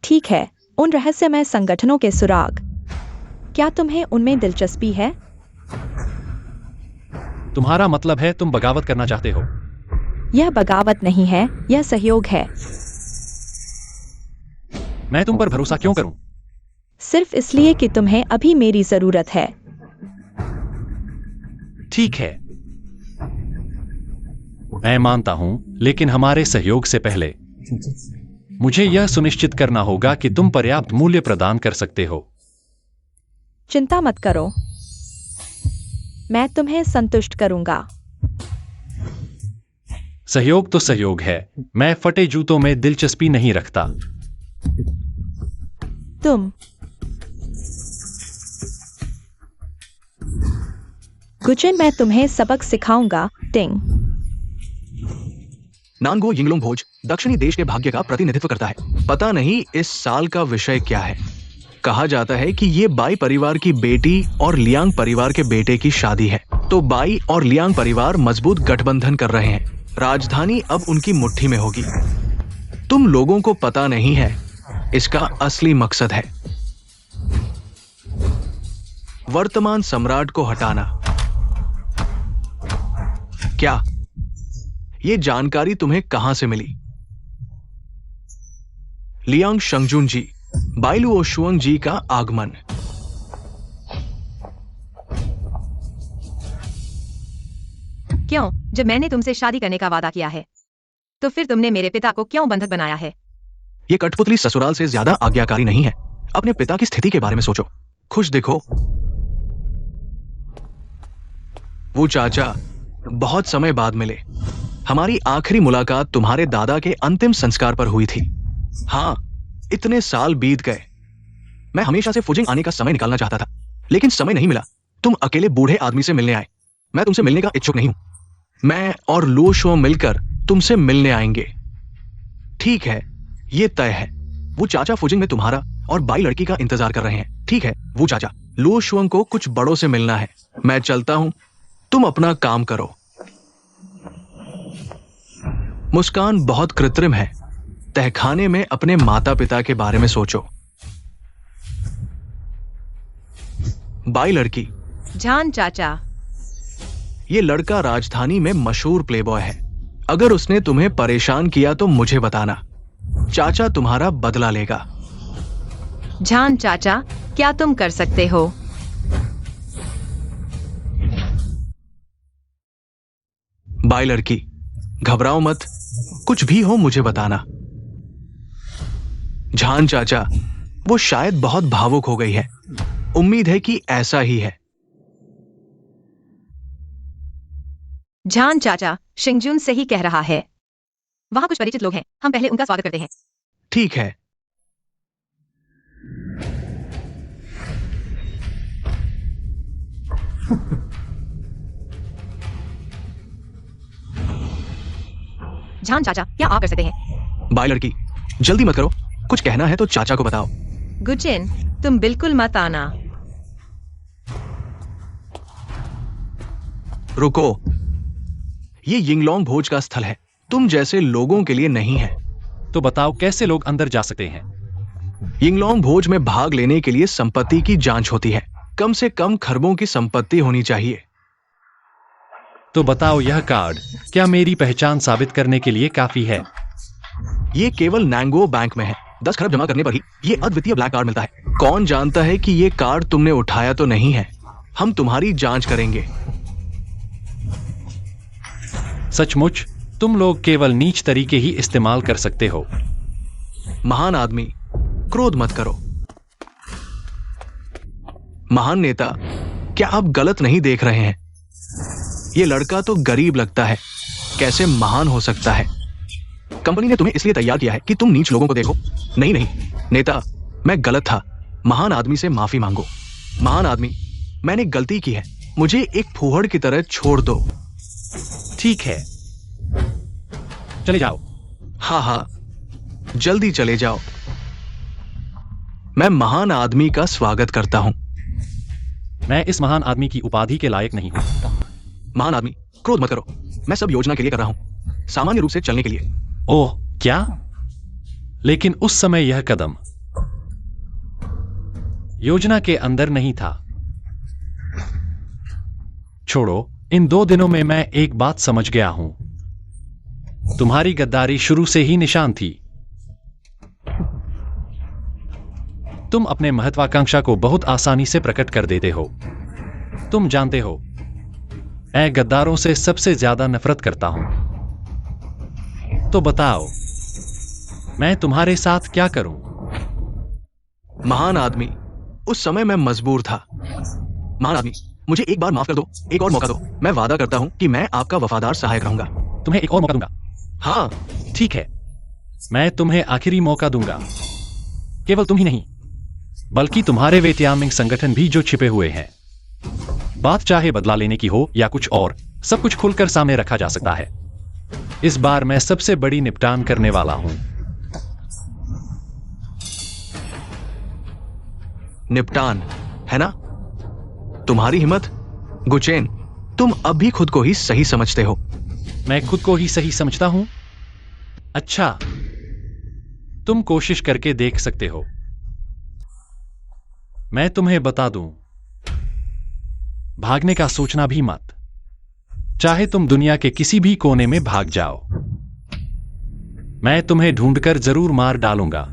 ठीक है, उन रहस्यमय संगठनों के सुराग, क्या तुम्हें उनमें दिलचस्पी है? तुम्हारा मतलब है तुम बगावत करना चाहते हो? यह बगावत नहीं है, यह सहयोग है। मैं तुम पर भरोसा क्यों करूं? सिर्फ इसलिए कि तुम्हें अभी मेरी जरूरत है। ठीक है, मैं मानता हूं, लेकिन हमारे सहयोग से पहले मुझे यह सुनिश्चित करना होगा कि तुम पर्याप्त मूल्य प्रदान कर सकते हो। चिंता मत करो, मैं तुम्हें संतुष्ट करूंगा। सहयोग तो सहयोग है, मैं फटे जूतों में दिलचस्पी नहीं रखता। तुम गुचेन, मैं तुम्हें सबक सिखाऊंगा। टिंग। नानगो यिंगलोंग भोज दक्षिणी देश के भाग्य का प्रतिनिधित्व करता है। पता नहीं इस साल का विषय क्या है। कहा जाता है कि ये बाई परिवार की बेटी और लियांग परिवार के बेटे की शादी है। तो बाई और लियांग परिवार मजबूत गठबंधन कर रहे हैं। राजधानी अब उनकी मुट्ठी में होगी। तुम लोगों को पता नहीं है इसका असली मकसद है वर्तमान सम्राट को हटाना। क्या यह जानकारी तुम्हें कहां से मिली? लियांग शंगजुन जी, बाइलू ओशुअंग जी का आगमन। क्यों? जब मैंने तुमसे शादी करने का वादा किया है तो फिर तुमने मेरे पिता को क्यों बंधक बनाया है? यह कठपुतली ससुराल से ज्यादा आज्ञाकारी नहीं है। अपने पिता की स्थिति के बारे में सोचो। खुश दिखो। वो चाचा बहुत समय बाद मिले। हमारी आखिरी मुलाकात तुम्हारे दादा के अंतिम संस्कार पर हुई थी। हाँ, इतने साल बीत गए। मैं हमेशा से फुजिंग आने का समय निकालना चाहता था, लेकिन समय नहीं मिला। तुम अकेले बूढ़े आदमी से मिलने आए। मैं तुमसे मिलने का इच्छुक नहीं हूं। मैं और लो शो मिलकर तुमसे मिलने आएंगे। ठीक है, यह तय है। वो चाचा फुजिंग में तुम्हारा और बाई लड़की का इंतजार कर रहे हैं। ठीक है, वो चाचा लो शुअंग को कुछ बड़ों से मिलना है। मैं चलता हूं, तुम अपना काम करो। मुस्कान बहुत कृत्रिम है। तहखाने में अपने माता पिता के बारे में सोचो। बाई लड़की, जान चाचा, ये लड़का राजधानी में मशहूर प्लेबॉय है। अगर उसने तुम्हें परेशान किया तो मुझे बताना। चाचा तुम्हारा बदला लेगा। जान चाचा, क्या तुम कर सकते हो? बाई लड़की, घबराओ मत। कुछ भी हो मुझे बताना। झान चाचा, वो शायद बहुत भावुक हो गई है। उम्मीद है कि ऐसा ही है। जान चाचा, शिंगजुन सही कह रहा है। वहां कुछ परिचित लोग हैं। हम पहले उनका स्वागत करते हैं। ठीक है। जान चाचा, क्या आप कर सकते हैं? बाई लड़की, जल्दी मत करो। कुछ कहना है तो चाचा को बताओ। गुचिन, तुम बिल्कुल मत आना। रुको, ये यिंगलोंग भोज का स्थल है। तुम जैसे लोगों के लिए नहीं है। तो बताओ कैसे लोग अंदर जा सकते हैं? यिंगलोंग भोज में भाग लेने के लिए संपत्ति की जांच होती है। कम से कम खरबों की संपत्ति होनी चाहिए। तो बताओ, यह कार्ड क्या मेरी पहचान साबित करने के लिए काफी है? ये केवल नैंगो बैंक में है। 10 खरब जमा करने पर ही ये अद्वितीय ब्लैक कार्ड मिलता है। कौन जानता है कि ये कार्ड तुमने उठाया तो नहीं है। हम तुम्हारी जांच करेंगे। सचमुच? तुम लोग केवल नीच तरीके ही इस्तेमाल कर सकते हो। महान आदमी, क्रोध मत करो। महान नेता, क्या आप गलत नहीं देख रहे हैं? ये लड़का तो गरीब लगता है, कैसे महान हो सकता है? कंपनी ने तुम्हें इसलिए तैयार किया है कि तुम नीच लोगों को देखो। नहीं नहीं नेता, मैं गलत था। महान आदमी से माफी मांगो। महान आदमी, मैंने गलती की है। मुझे एक फूहड़ की तरह छोड़ दो। ठीक है, चले जाओ। हाँ हाँ, जल्दी चले जाओ। मैं महान आदमी का स्वागत करता हूं। मैं इस महान आदमी की उपाधि के लायक नहीं हूं। महान आदमी, क्रोध मत करो। मैं सब योजना के लिए कर रहा हूं, सामान्य रूप से चलने के लिए। ओह, क्या? लेकिन उस समय यह कदम योजना के अंदर नहीं था। छोड़ो, इन 2 दिनों में मैं एक बात समझ गया हूं। तुम्हारी गद्दारी शुरू से ही निशान थी। तुम अपने महत्वाकांक्षा को बहुत आसानी से प्रकट कर देते हो। तुम जानते हो, मैं गद्दारों से सबसे ज्यादा नफरत करता हूं। तो बताओ, मैं तुम्हारे साथ क्या करूं? महान आदमी, उस समय मैं मजबूर था। महान आदमी, मुझे एक बार माफ कर दो। एक और मौका दो। मैं वादा करता हूं कि मैं आपका वफादार सहायक रहूंगा। तुम्हें एक और मौका दूंगा। हाँ, ठीक है, मैं तुम्हें आखिरी मौका दूंगा। केवल तुम ही नहीं, बल्कि तुम्हारे वेतियामिंग संगठन भी जो छिपे हुए हैं। बात चाहे बदला लेने की हो या कुछ और, सब कुछ खुलकर सामने रखा जा सकता है। इस बार मैं सबसे बड़ी निपटान करने वाला हूं। निपटान, है ना? तुम्हारी हिम्मत। गुचेन, तुम अब भी खुद को ही सही समझते हो। मैं खुद को ही सही समझता हूं? अच्छा, तुम कोशिश करके देख सकते हो। मैं तुम्हें बता दूं, भागने का सोचना भी मत। चाहे तुम दुनिया के किसी भी कोने में भाग जाओ, मैं तुम्हें ढूंढकर जरूर मार डालूंगा।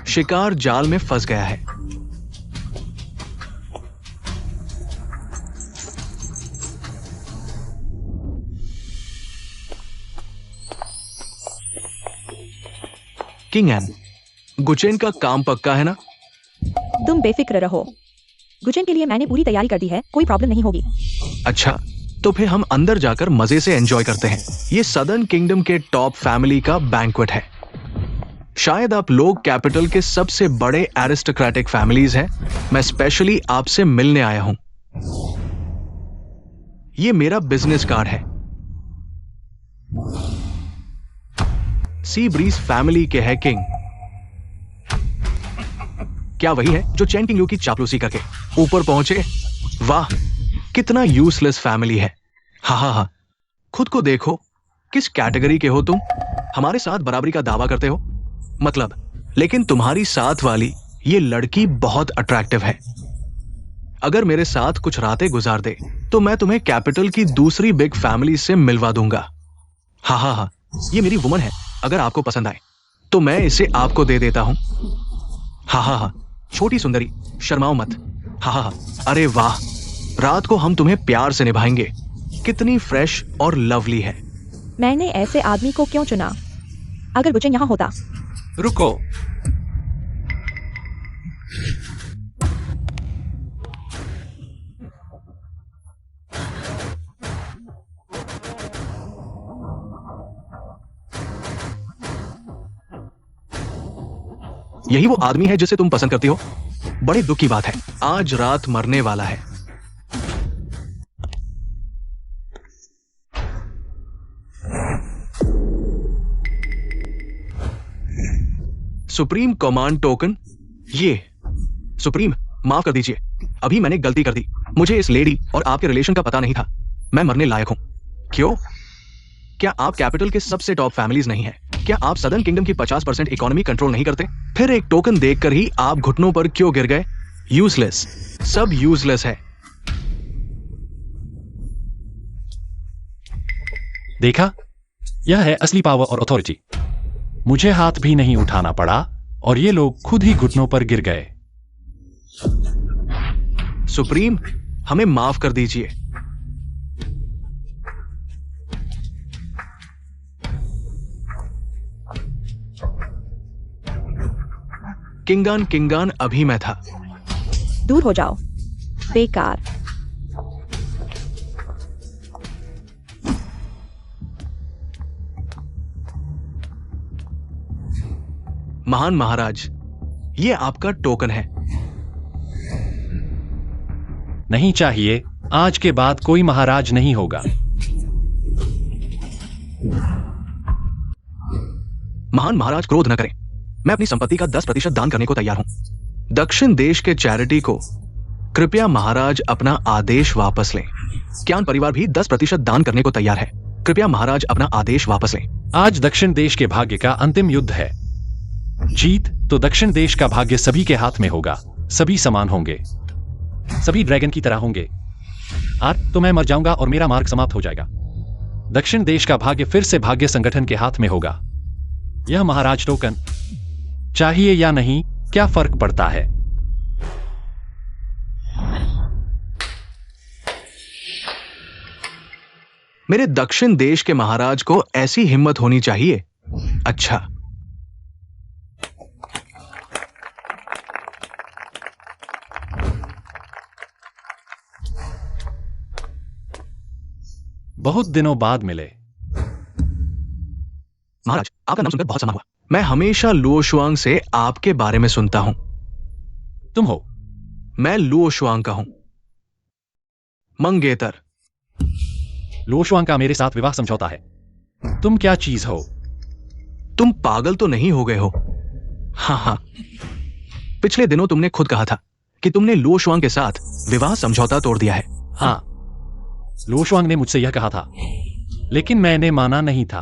शिकार जाल में फंस गया है। किंग एन, गुचेन का काम पक्का है ना? तुम बेफिक्र रहो, गुचेन के लिए मैंने पूरी तैयारी कर दी है, कोई प्रॉब्लम नहीं होगी। अच्छा, तो फिर हम अंदर जाकर मजे से एंजॉय करते हैं। ये सदर्न किंगडम के टॉप फैमिली का बैंक्वेट है। शायद आप लोग कैपिटल के सबसे बड़े एरिस्टोक्रेटिक फैमिलीज हैं। मैं स्पेशली आपसे मिलने आया हूं। ये मेरा बिजनेस कार्ड है। सी ब्रीज फैमिली के है किंग। क्या वही है जो चैन किंग यू की चापलूसी करके ऊपर पहुंचे? वाह, कितना यूजलेस फैमिली है। हा, खुद को देखो, किस कैटेगरी के हो तुम? हमारे साथ बराबरी का दावा करते हो मतलब, लेकिन तुम्हारी साथ वाली ये लड़की बहुत अट्रैक्टिव है। अगर मेरे साथ कुछ रातें गुजार दे तो मैं तुम्हें कैपिटल की दूसरी बिग फैमिली से मिलवा दूंगा। हा, ये मेरी वुमन है। अगर आपको पसंद आए तो मैं इसे आपको दे देता हूं। हा, छोटी सुंदरी, शर्माओ मत। हा, अरे वाह, रात को हम तुम्हें प्यार से निभाएंगे। कितनी फ्रेश और लवली है। मैंने ऐसे आदमी को क्यों चुना? अगर गुचेन यहाँ होता। रुको, यही वो आदमी है जिसे तुम पसंद करती हो? बड़े दुख की बात है, आज रात मरने वाला है। Supreme command token. ये सुप्रीम, माफ कर दीजिए, अभी मैंने गलती कर दी। मुझे इस लेडी और आपके रिलेशन का पता नहीं था। मैं मरने लायक हूं। क्यों? क्या आप कैपिटल के सबसे टॉप फैमिलीज नहीं हैं? क्या आप सदर्न किंगडम की 50% इकोनॉमी कंट्रोल नहीं करते? फिर एक टोकन देखकर ही आप घुटनों पर क्यों गिर गए? यूजलेस, सब यूजलेस है। देखा, यह है असली पावर और अथॉरिटी। मुझे हाथ भी नहीं उठाना पड़ा और ये लोग खुद ही घुटनों पर गिर गए। सुप्रीम, हमें माफ कर दीजिए। किंगान अभी मैं था। दूर हो जाओ, बेकार। महान महाराज, ये आपका टोकन है। नहीं चाहिए, आज के बाद कोई महाराज नहीं होगा। महान महाराज, क्रोध न करें। मैं अपनी संपत्ति का 10% दान करने को तैयार हूं। दक्षिण देश के चैरिटी को कृपया महाराज अपना आदेश वापस लें। क्यान परिवार भी 10% दान करने को तैयार है। कृपया महाराज अपना आदेश वापस लें। आज दक्षिण देश के भाग्य का अंतिम युद्ध है। जीत तो दक्षिण देश का भाग्य सभी के हाथ में होगा। सभी समान होंगे, सभी ड्रैगन की तरह होंगे। तो मैं मर जाऊंगा और मेरा मार्ग समाप्त हो जाएगा। दक्षिण देश का भाग्य फिर से भाग्य संगठन के हाथ में होगा। यह महाराज टोकन चाहिए या नहीं, क्या फर्क पड़ता है? मेरे दक्षिण देश के महाराज को ऐसी हिम्मत होनी चाहिए। अच्छा, बहुत दिनों बाद मिले। महाराज, आपका नाम सुनकर बहुत समा हुआ। मैं हमेशा लुओ शुआंग से आपके बारे में सुनता हूं। तुम हो? मैं लुओ शुआंग का हूं, मंगेतर। लुओ शुआंग का मेरे साथ विवाह समझौता है। तुम क्या चीज हो? तुम पागल तो नहीं हो गए हो? हाँ, पिछले दिनों तुमने खुद कहा था कि तुमने लो शुआंग के साथ विवाह समझौता तोड़ दिया है। हाँ, लो शुआंग ने मुझसे यह कहा था, लेकिन मैंने माना नहीं था।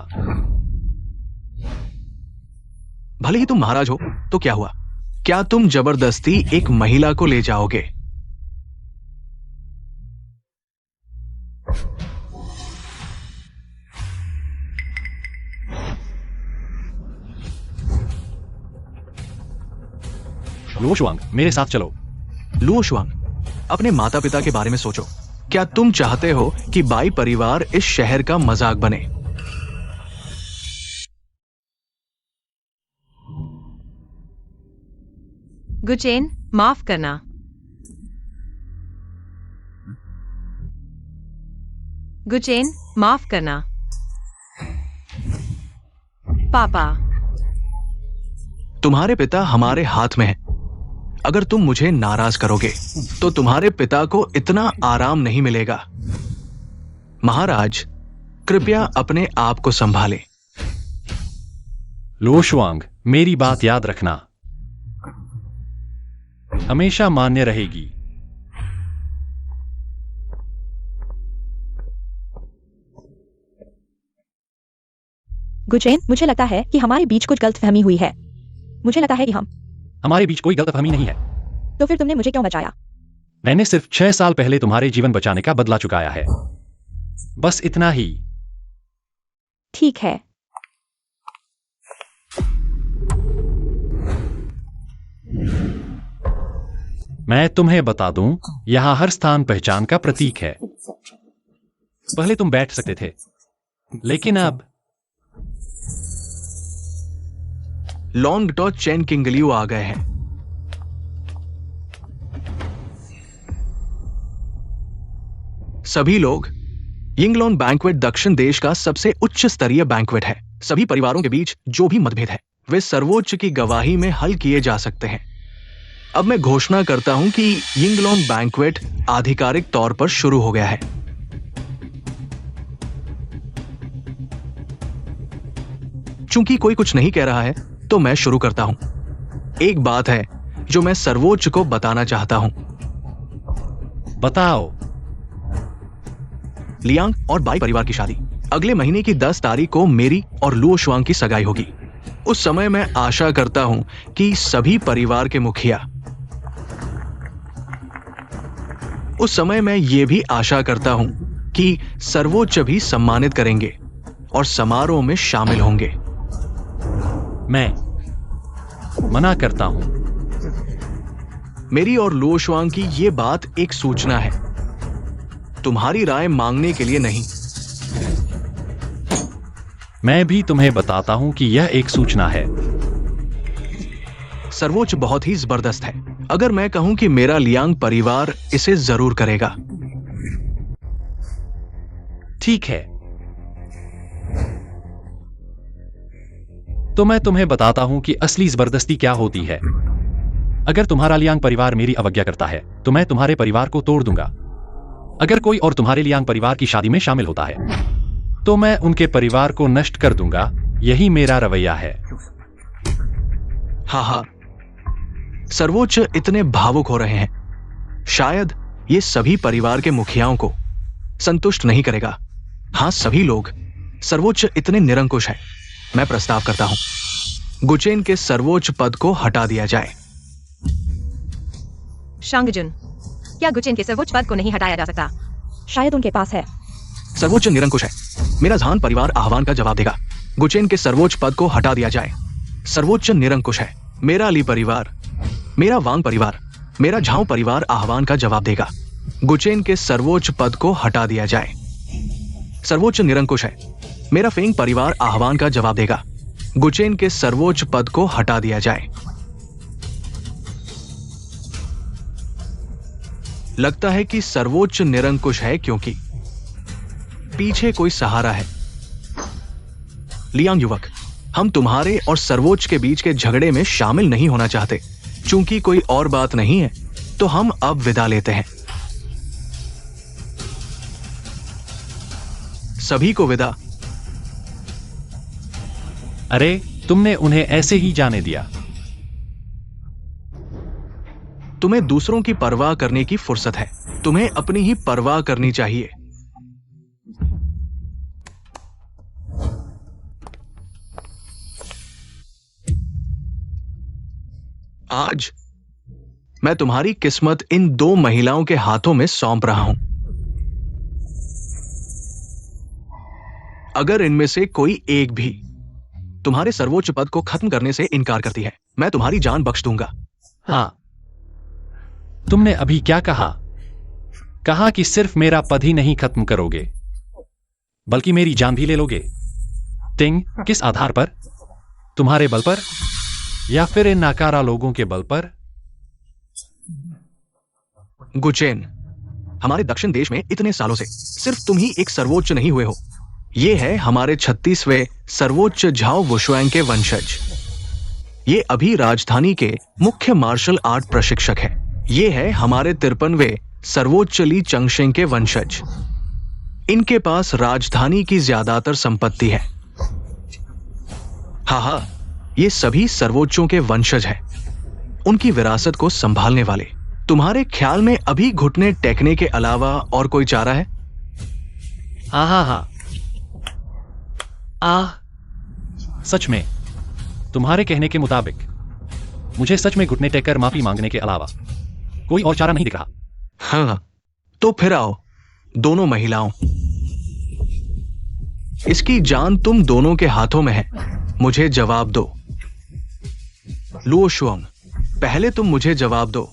भले ही तुम महाराज हो तो क्या हुआ? क्या तुम जबरदस्ती एक महिला को ले जाओगे? लो शुआंग, मेरे साथ चलो। लुओ शुआंग, अपने माता पिता के बारे में सोचो। क्या तुम चाहते हो कि बाई परिवार इस शहर का मजाक बने? गुचेन, माफ करना। गुचेन, माफ करना। पापा, तुम्हारे पिता हमारे हाथ में हैं। अगर तुम मुझे नाराज करोगे तो तुम्हारे पिता को इतना आराम नहीं मिलेगा। महाराज, कृपया अपने आप को संभालें। लो शुआंग, मेरी बात याद रखना, हमेशा मान्य रहेगी। गुचेन, मुझे लगता है कि हमारे बीच कुछ गलतफहमी हुई है। मुझे लगता है कि हमारे बीच कोई गलतफहमी नहीं है। तो फिर तुमने मुझे क्यों बचाया? मैंने सिर्फ 6 साल पहले तुम्हारे जीवन बचाने का बदला चुकाया है, बस इतना ही। ठीक है। मैं तुम्हें बता दूं, यहां हर स्थान पहचान का प्रतीक है। पहले तुम बैठ सकते थे, लेकिन अब लॉन्ग टॉ चैन किंगलियो आ गए हैं। सभी लोग, यिंगलॉन बैंक्वेट दक्षिण देश का सबसे उच्च स्तरीय बैंक्वेट है। सभी परिवारों के बीच जो भी मतभेद है वे सर्वोच्च की गवाही में हल किए जा सकते हैं। अब मैं घोषणा करता हूं कि यिंगलॉन बैंक्वेट आधिकारिक तौर पर शुरू हो गया है। चूंकि कोई कुछ नहीं कह रहा है तो मैं शुरू करता हूं। एक बात है जो मैं सर्वोच्च को बताना चाहता हूं। बताओ। लियांग और बाई परिवार की शादी अगले महीने की 10 तारीख को मेरी और लुओ शुआंग की सगाई होगी। उस समय मैं आशा करता हूं कि सभी परिवार के मुखिया, उस समय मैं ये भी आशा करता हूं कि सर्वोच्च भी सम्मानित करेंगे और समारोह में शामिल होंगे। मैं मना करता हूं। मेरी और लुओ शुआंग की ये बात एक सूचना है, तुम्हारी राय मांगने के लिए नहीं। मैं भी तुम्हें बताता हूं कि यह एक सूचना है। सर्वोच्च बहुत ही जबरदस्त है। अगर मैं कहूं कि मेरा लियांग परिवार इसे जरूर करेगा। ठीक है, तो मैं तुम्हें बताता हूं कि असली जबरदस्ती क्या होती है। अगर तुम्हारा लियांग परिवार मेरी अवज्ञा करता है तो मैं तुम्हारे परिवार को तोड़ दूंगा। अगर कोई और तुम्हारे लियांग परिवार की शादी में शामिल होता है तो मैं उनके परिवार को नष्ट कर दूंगा। यही मेरा रवैया है। हाँ, सर्वोच्च इतने भावुक हो रहे हैं। शायद ये सभी परिवार के मुखियाओं को संतुष्ट नहीं करेगा। हाँ, सभी लोग, सर्वोच्च इतने निरंकुश हैं। मैं प्रस्ताव करता हूं गुचेन के सर्वोच्च पद को हटा दिया जाए। शांगजुन, क्या गुचेन के सर्वोच्च पद को नहीं हटाया जा सकता? शायद उनके पास है। सर्वोच्च निरंकुश है। मेरा झान परिवार आह्वान का जवाब देगा। गुचेन के सर्वोच्च पद को हटा दिया जाए। सर्वोच्च निरंकुश है। मेरा ली परिवार, मेरा वांग परिवार, मेरा झाओ परिवार आह्वान का जवाब देगा। गुचेन के सर्वोच्च पद को हटा दिया जाए। सर्वोच्च निरंकुश है। मेरा फेंग परिवार आह्वान का जवाब देगा। गुचेन के सर्वोच्च पद को हटा दिया जाए। लगता है कि सर्वोच्च निरंकुश है क्योंकि पीछे कोई सहारा है। लियांग युवक, हम तुम्हारे और सर्वोच्च के बीच के झगड़े में शामिल नहीं होना चाहते। चूंकि कोई और बात नहीं है तो हम अब विदा लेते हैं। सभी को विदा। अरे, तुमने उन्हें ऐसे ही जाने दिया। तुम्हें दूसरों की परवाह करने की फुर्सत है। तुम्हें अपनी ही परवाह करनी चाहिए। आज मैं तुम्हारी किस्मत इन 2 महिलाओं के हाथों में सौंप रहा हूं। अगर इनमें से कोई एक भी तुम्हारे सर्वोच्च पद को खत्म करने से इनकार करती है, मैं तुम्हारी जान बख्श दूंगा। हाँ, तुमने अभी क्या कहा? कहा कि सिर्फ मेरा पद ही नहीं खत्म करोगे, बल्कि मेरी जान भी ले लोगे। तिंग, किस आधार पर? तुम्हारे बल पर या फिर इन नाकारा लोगों के बल पर? गुचेन, हमारे दक्षिण देश में इतने सालों से सिर्फ तुम ही एक सर्वोच्च नहीं हुए हो। ये है हमारे 36वें सर्वोच्च झाओ वुशुएंग के वंशज। ये अभी राजधानी के मुख्य मार्शल आर्ट प्रशिक्षक है। ये है हमारे 53वें सर्वोच्च ली चंगशेंग के वंशज। इनके पास राजधानी की ज्यादातर संपत्ति है। हाँ, ये सभी सर्वोच्चों के वंशज हैं, उनकी विरासत को संभालने वाले। तुम्हारे ख्याल में अभी घुटने टेकने के अलावा और कोई चारा है? हाँ, सच में, तुम्हारे कहने के मुताबिक मुझे सच में घुटने टेककर माफी मांगने के अलावा कोई और चारा नहीं दिख रहा। हाँ, तो फिर आओ दोनों महिलाओं, इसकी जान तुम दोनों के हाथों में है। मुझे जवाब दो। लुओ शुआंग, पहले तुम मुझे जवाब दो।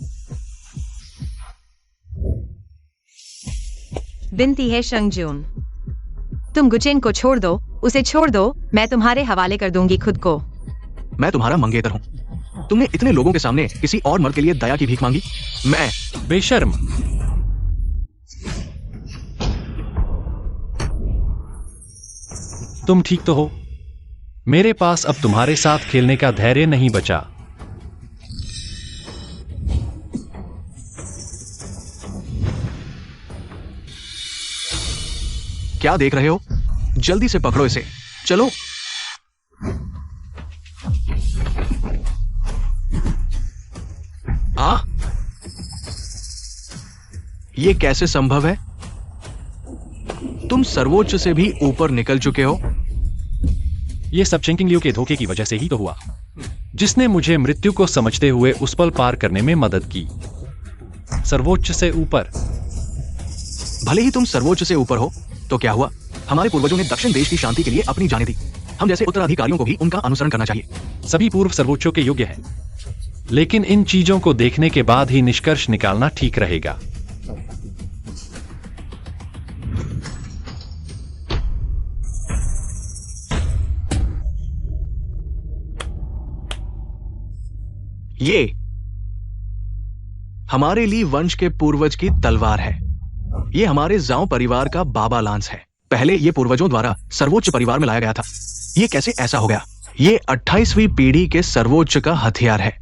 विनती है शंगजून, तुम गुचेन को छोड़ दो, उसे छोड़ दो। मैं तुम्हारे हवाले कर दूंगी खुद को। मैं तुम्हारा मंगेतर हूं। तुमने इतने लोगों के सामने किसी और मर्द के लिए दया की भीख मांगी? मैं बेशर्म। तुम ठीक तो हो? मेरे पास अब तुम्हारे साथ खेलने का धैर्य नहीं बचा। क्या देख रहे हो? जल्दी से पकड़ो इसे। चलो। ये कैसे संभव है? तुम सर्वोच्च से भी ऊपर निकल चुके हो। ये सब चेंकिंग लियू के धोखे की वजह से ही तो हुआ, जिसने मुझे मृत्यु को समझते हुए उस पल पार करने में मदद की। सर्वोच्च से ऊपर। भले ही तुम सर्वोच्च से ऊपर हो, तो क्या हुआ? हमारे पूर्वजों ने दक्षिण देश की शांति के लिए अपनी जानें दी। हम जैसे उत्तराधिकारियों को भी उनका अनुसरण करना चाहिए। सभी पूर्व सर्वोच्चों के योग्य हैं, लेकिन इन चीजों को देखने के बाद ही निष्कर्ष निकालना ठीक रहेगा। ये हमारे ली वंश के पूर्वज की तलवार है। ये हमारे जाओ परिवार का बाबा लांस है। पहले ये पूर्वजों द्वारा सर्वोच्च परिवार में लाया गया था। ये कैसे ऐसा हो गया? ये 28वीं पीढ़ी के सर्वोच्च का हथियार है।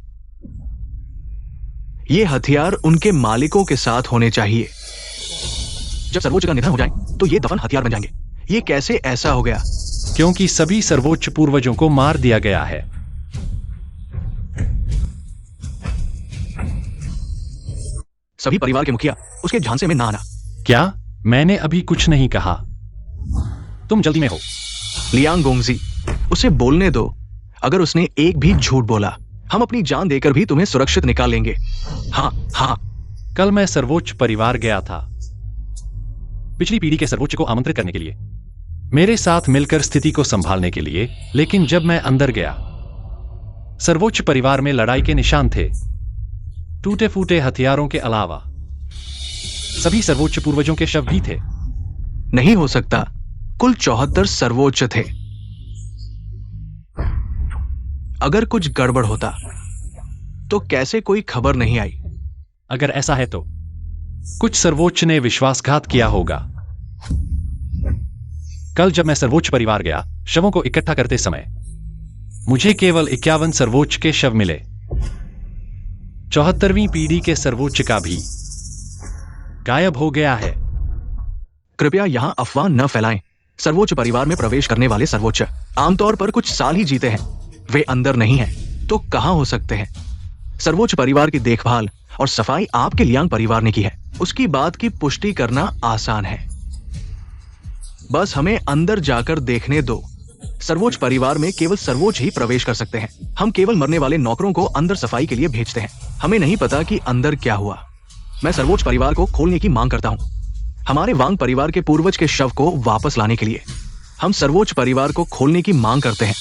ये हथियार उनके मालिकों के साथ होने चाहिए। जब सर्वोच्च का निधन हो जाए तो ये दफन हथियार बन जाएंगे। ये कैसे ऐसा हो गया? क्योंकि सभी सर्वोच्च पूर्वजों को मार दिया गया है। सभी परिवार के मुखिया उसके झांसे में ना आना। क्या? मैंने अभी कुछ नहीं कहा। तुम जल्दी में हो। लियांग गोंगजी, उसे बोलने दो। अगर उसने एक भी झूठ बोला, हम अपनी जान देकर भी तुम्हें सुरक्षित निकाल लेंगे। हाँ। कल मैं सर्वोच्च परिवार गया था, पिछली पीढ़ी के सर्वोच्च को आमंत्रित करने के लिए, मेरे साथ मिलकर स्थिति को संभालने के लिए। लेकिन जब मैं अंदर गया, सर्वोच्च परिवार में लड़ाई के निशान थे। टूटे फूटे हथियारों के अलावा सभी सर्वोच्च पूर्वजों के शव भी थे। नहीं हो सकता। कुल 74 सर्वोच्च थे। अगर कुछ गड़बड़ होता तो कैसे कोई खबर नहीं आई? अगर ऐसा है तो कुछ सर्वोच्च ने विश्वासघात किया होगा। कल जब मैं सर्वोच्च परिवार गया, शवों को इकट्ठा करते समय मुझे केवल 51 सर्वोच्च के शव मिले। 74वीं पीढ़ी के सर्वोच्च का भी गायब हो गया है। कृपया यहां अफवाह न फैलाएं। सर्वोच्च परिवार में प्रवेश करने वाले सर्वोच्च आमतौर पर कुछ साल ही जीते हैं। वे अंदर नहीं हैं तो कहां हो सकते हैं? सर्वोच्च परिवार की देखभाल और सफाई आपके लियांग परिवार ने की है। उसकी बात की पुष्टि करना आसान है, बस हमें अंदर जाकर देखने दो। सर्वोच्च परिवार में केवल सर्वोच्च ही प्रवेश कर सकते हैं। हम केवल मरने वाले नौकरों को अंदर सफाई के लिए भेजते हैं। हमें नहीं पता कि अंदर क्या हुआ। मैं सर्वोच्च परिवार को खोलने की मांग करता हूं, हमारे वांग परिवार के पूर्वज के शव को वापस लाने के लिए। हम सर्वोच्च परिवार को खोलने की मांग करते हैं,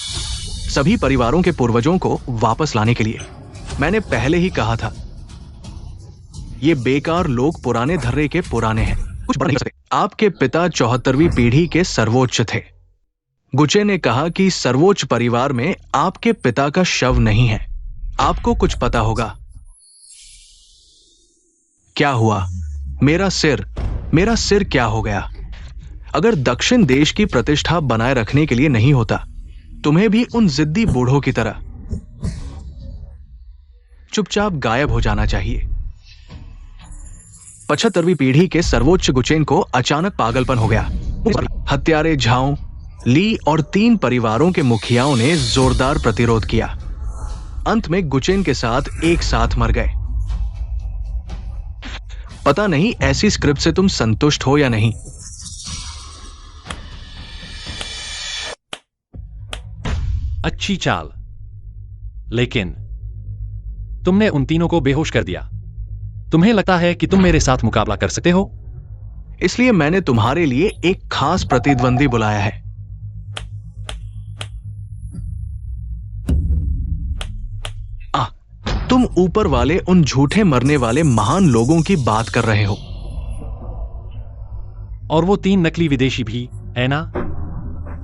सभी परिवारों के पूर्वजों को वापस लाने के लिए। मैंने पहले ही कहा था, ये बेकार लोग पुराने धर्रे के पुराने हैं, कुछ बढ़ नहीं सकते। आपके पिता 74वीं पीढ़ी के सर्वोच्च थे। गुचे ने कहा कि सर्वोच्च परिवार में आपके पिता का शव नहीं है। आपको कुछ पता होगा। क्या हुआ? मेरा सिर क्या हो गया? अगर दक्षिण देश की प्रतिष्ठा बनाए रखने के लिए नहीं होता, तुम्हें भी उन जिद्दी बूढ़ों की तरह चुपचाप गायब हो जाना चाहिए। 75वीं पीढ़ी के सर्वोच्च गुचेन को अचानक पागलपन हो गया। हत्यारे झाओ, ली और 3 परिवारों के मुखियाओं ने जोरदार प्रतिरोध किया। अंत में गुचेन के साथ एक साथ मर गए। पता नहीं ऐसी स्क्रिप्ट से तुम संतुष्ट हो या नहीं। अच्छी चाल, लेकिन तुमने उन तीनों को बेहोश कर दिया। तुम्हें लगता है कि तुम मेरे साथ मुकाबला कर सकते हो? इसलिए मैंने तुम्हारे लिए एक खास प्रतिद्वंदी बुलाया है। तुम ऊपर वाले उन झूठे मरने वाले महान लोगों की बात कर रहे हो। और वो 3 नकली विदेशी भी, है ना?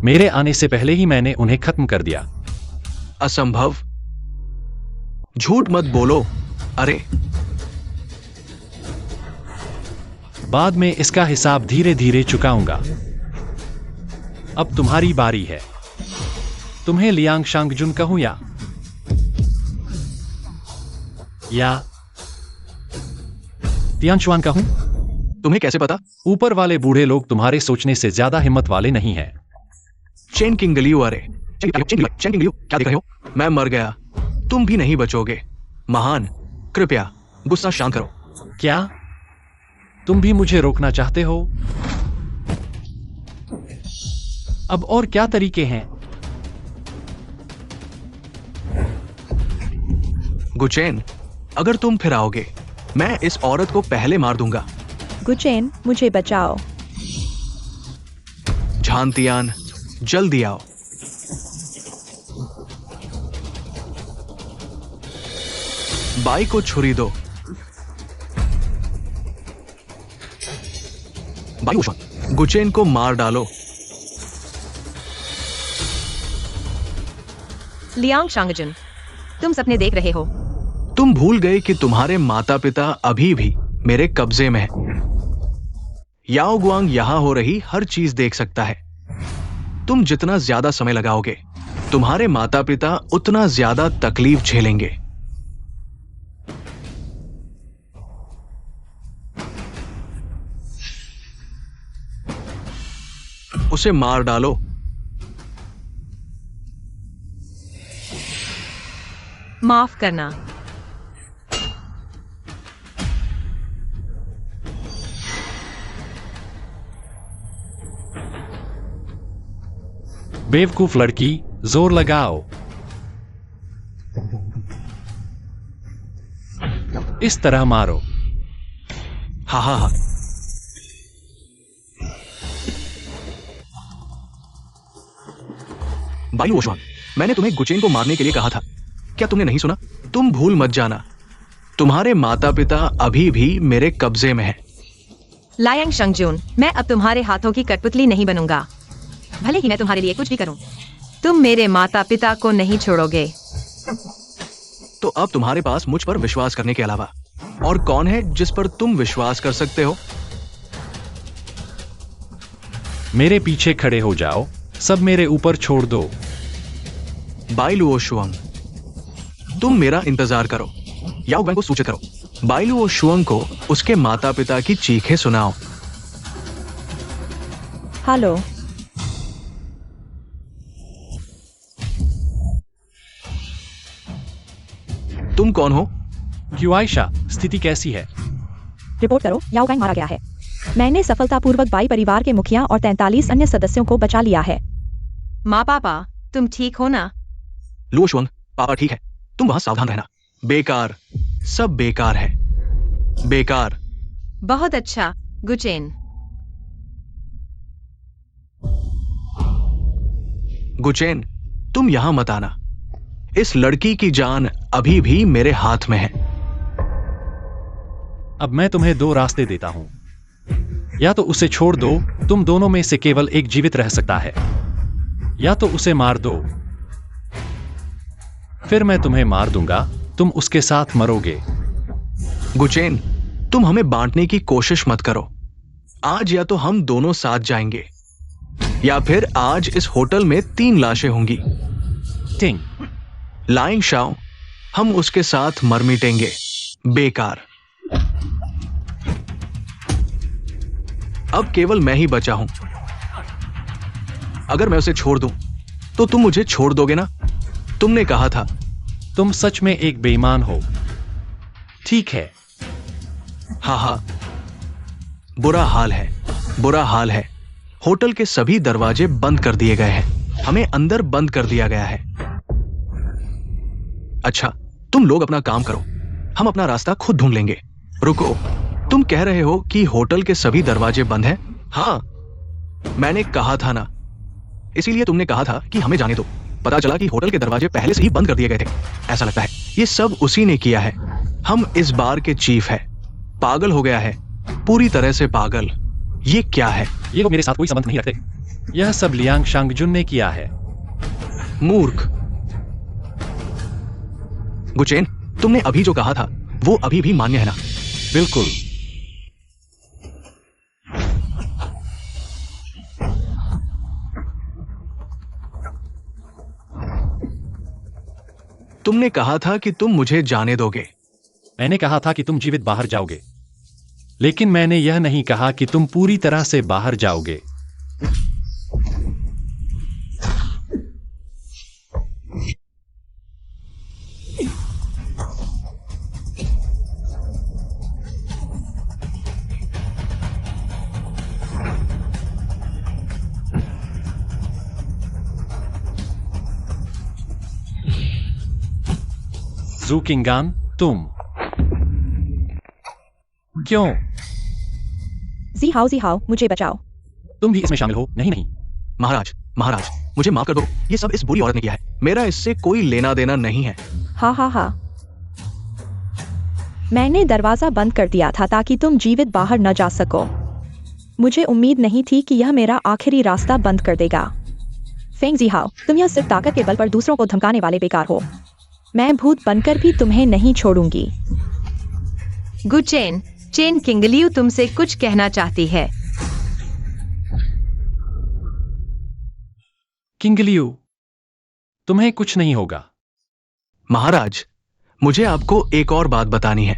मेरे आने से पहले ही मैंने उन्हें खत्म कर दिया। असंभव, झूठ मत बोलो। अरे, बाद में इसका हिसाब धीरे धीरे चुकाऊंगा। अब तुम्हारी बारी है। तुम्हें लियांग शांगजुन कहूं या तियानशुआन कहूं? तुम्हें कैसे पता? ऊपर वाले बूढ़े लोग तुम्हारे सोचने से ज्यादा हिम्मत वाले नहीं हैं। चेन किंगलियू, अरे चेन किंगलियू, क्या देख रहे हो? मैं मर गया, तुम भी नहीं बचोगे। महान, कृपया गुस्सा शांत करो। क्या तुम भी मुझे रोकना चाहते हो? अब और क्या तरीके हैं? गुचेन, अगर तुम फिर आओगे, मैं इस औरत को पहले मार दूंगा। गुचेन, मुझे बचाओ। झांतियान, जल्दी आओ। बाई को छुरी दो। बाई उशवान, गुचेन को मार डालो। लियांग शांगजुन, तुम सपने देख रहे हो। तुम भूल गए कि तुम्हारे माता पिता अभी भी मेरे कब्जे में हैं। याओ गुआंग यहां हो रही हर चीज देख सकता है। तुम जितना ज्यादा समय लगाओगे, तुम्हारे माता पिता उतना ज्यादा तकलीफ झेलेंगे। उसे मार डालो। माफ करना। बेवकूफ लड़की, जोर लगाओ। इस तरह मारो। हा हा हा। बाई ओशवान, मैंने तुम्हें गुचेन को मारने के लिए कहा था। क्या तुमने नहीं सुना? तुम भूल मत जाना, तुम्हारे माता पिता अभी भी मेरे कब्जे में हैं। लायांग शांगजुन, मैं अब तुम्हारे हाथों की कठपुतली नहीं बनूंगा। भले ही मैं तुम्हारे लिए कुछ भी करूं, तुम मेरे माता पिता को नहीं छोड़ोगे। तो अब तुम्हारे पास मुझ पर विश्वास करने के अलावा और कौन है जिस पर तुम विश्वास कर सकते हो? मेरे पीछे खड़े हो जाओ। सब मेरे ऊपर छोड़ दो। बाई लुओशुआंग, तुम मेरा इंतजार करो। याओ गुआंग को सूचित करो। बाई लुओशुआंग को उसके माता पिता की चीखें सुनाओ। हेलो। तुम कौन हो? क्यों आयशा, स्थिति कैसी है? रिपोर्ट करो, याओ गैंग मारा गया है। मैंने सफलतापूर्वक बाई परिवार के मुखिया और 43 अन्य सदस्यों को बचा लिया है। माँ पापा, तुम ठीक हो ना? लुओ शुआंग, पापा ठीक है, तुम वहां सावधान रहना। बेकार, सब बेकार है, बेकार। बहुत अच्छा, गुचेन। गुचेन, तुम यहां मत आना। इस लड़की की जान अभी भी मेरे हाथ में है। अब मैं तुम्हें दो रास्ते देता हूं। या तो उसे छोड़ दो, तुम दोनों में से केवल एक जीवित रह सकता है, या तो उसे मार दो, फिर मैं तुम्हें मार दूंगा, तुम उसके साथ मरोगे। गुचेन, तुम हमें बांटने की कोशिश मत करो। आज या तो हम दोनों साथ जाएंगे, या फिर आज इस होटल में 3 लाशें होंगी। टिंग। लाइंग शाओ, हम उसके साथ मर मिटेंगे। बेकार। अब केवल मैं ही बचा हूं। अगर मैं उसे छोड़ दूं, तो तुम मुझे छोड़ दोगे ना? तुमने कहा था। तुम सच में एक बेईमान हो। ठीक है। हाँ, बुरा हाल है, बुरा हाल है। होटल के सभी दरवाजे बंद कर दिए गए हैं। हमें अंदर बंद कर दिया गया है। अच्छा, तुम लोग अपना काम करो, हम अपना रास्ता खुद ढूंढ लेंगे। रुको, तुम कह रहे हो कि होटल के सभी दरवाजे बंद हैं? हाँ, मैंने कहा था ना, इसीलिए तुमने कहा था कि हमें जाने दो। पता चला कि होटल के दरवाजे पहले से ही बंद कर दिए गए थे। ऐसा लगता है ये सब उसी ने किया है। हम इस बार के चीफ है। पागल हो गया है, पूरी तरह से पागल। ये क्या है? ये लोग मेरे साथ कोई संबंध नहीं रखते। यह सब लियांग शांगजुन ने किया है। मूर्ख। गुचेन, तुमने अभी जो कहा था वो अभी भी मान्य है ना? बिल्कुल। तुमने कहा था कि तुम मुझे जाने दोगे। मैंने कहा था कि तुम जीवित बाहर जाओगे, लेकिन मैंने यह नहीं कहा कि तुम पूरी तरह से बाहर जाओगे। जू किंगान, तुम क्यों? जी हाओ, मुझे बचाओ। तुम भी इसमें शामिल हो? नहीं नहीं। महाराज, महाराज, मुझे माफ कर दो। ये सब इस बुरी औरत ने किया है। मेरा इससे कोई लेना देना नहीं है। हाँ। मैंने दरवाजा बंद कर दिया था ताकि तुम जीवित बाहर न जा सको। मुझे उम्मीद नहीं थी कि यह मेरा आखिरी रास्ता बंद कर देगा। फेंग जीहाओ, तुम यह सिर्फ ताकत के बल पर दूसरों को धमकाने वाले बेकार हो। मैं भूत बनकर भी तुम्हें नहीं छोड़ूंगी। गुचेन, चेन किंगलियू तुमसे कुछ कहना चाहती है। किंगलियू, तुम्हें कुछ नहीं होगा। महाराज, मुझे आपको एक और बात बतानी है।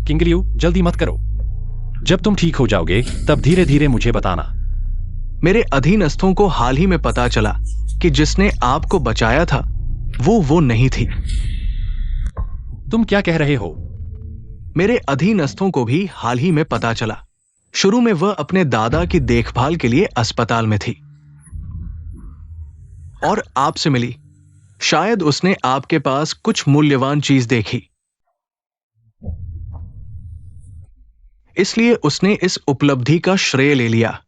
किंगलियू, जल्दी मत करो। जब तुम ठीक हो जाओगे तब धीरे धीरे मुझे बताना। मेरे अधीनस्थों को हाल ही में पता चला कि जिसने आपको बचाया था वो नहीं थी। तुम क्या कह रहे हो? मेरे अधीनस्थों को भी हाल ही में पता चला। शुरू में वह अपने दादा की देखभाल के लिए अस्पताल में थी और आपसे मिली। शायद उसने आपके पास कुछ मूल्यवान चीज देखी, इसलिए उसने इस उपलब्धि का श्रेय ले लिया।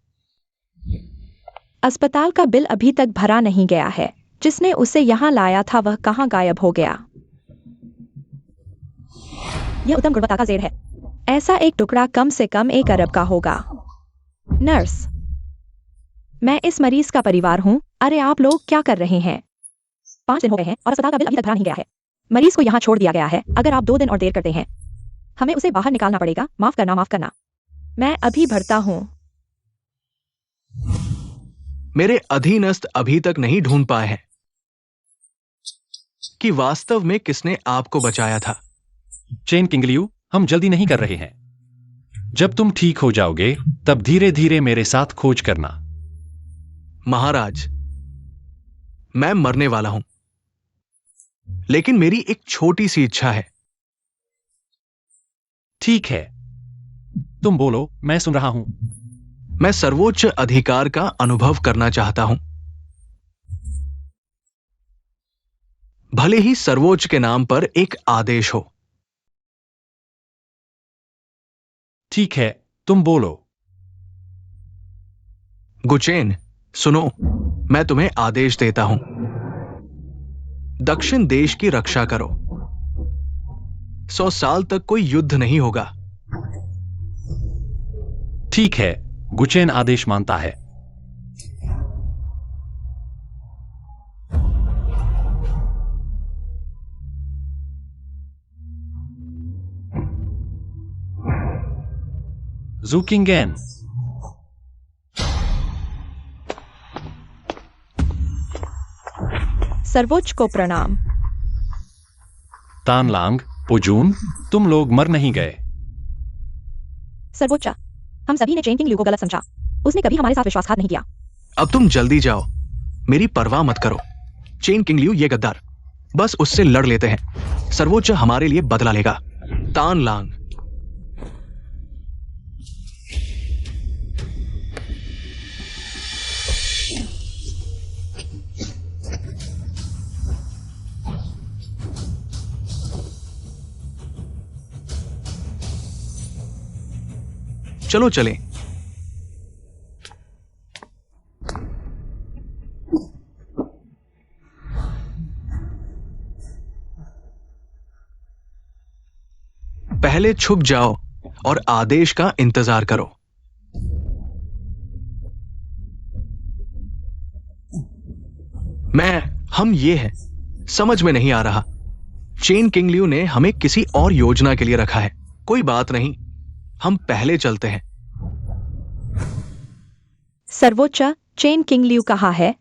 अस्पताल का बिल अभी तक भरा नहीं गया है। जिसने उसे यहाँ लाया था वह कहाँ गायब हो गया? यह उत्तम गुणवत्ता का जेड है। ऐसा एक टुकड़ा कम से कम 1 अरब का होगा। नर्स, मैं इस मरीज का परिवार हूँ। अरे आप लोग क्या कर रहे हैं? 5 दिन हो गए हैं और अस्पताल का बिल अभी तक भरा नहीं गया है। मरीज को यहाँ छोड़ दिया गया है। अगर आप 2 दिन और देर करते हैं, हमें उसे बाहर निकालना पड़ेगा। माफ करना। मैं अभी भरता हूँ। मेरे अधीनस्थ अभी तक नहीं ढूंढ पाए हैं कि वास्तव में किसने आपको बचाया था। चेन किंगलियू, हम जल्दी नहीं कर रहे हैं। जब तुम ठीक हो जाओगे तब धीरे धीरे मेरे साथ खोज करना। महाराज, मैं मरने वाला हूं। लेकिन मेरी एक छोटी सी इच्छा है। ठीक है, तुम बोलो, मैं सुन रहा हूं। मैं सर्वोच्च अधिकार का अनुभव करना चाहता हूं। भले ही सर्वोच्च के नाम पर एक आदेश हो। ठीक है, तुम बोलो। गुचेन, सुनो, मैं तुम्हें आदेश देता हूं। दक्षिण देश की रक्षा करो। 100 साल तक कोई युद्ध नहीं होगा। ठीक है, गुचेन आदेश मानता है। ज़ूकिंगेन, सर्वोच्च को प्रणाम। तानलांग, पुजून, तुम लोग मर नहीं गए। सर्वोच्च, हम सभी ने चेन किंग ल्यू को गलत समझा। उसने कभी हमारे साथ विश्वासघात नहीं किया। अब तुम जल्दी जाओ, मेरी परवाह मत करो। चेन किंग लियू ये गद्दार, बस उससे लड़ लेते हैं। सर्वोच्च हमारे लिए बदला लेगा। तानलांग। चलो चलें। पहले छुप जाओ और आदेश का इंतजार करो। हम ये हैं, समझ में नहीं आ रहा। चेन किंग लियू ने हमें किसी और योजना के लिए रखा है। कोई बात नहीं, हम पहले चलते हैं। सर्वोच्च, चेन किंग ल्यू कहाँ है?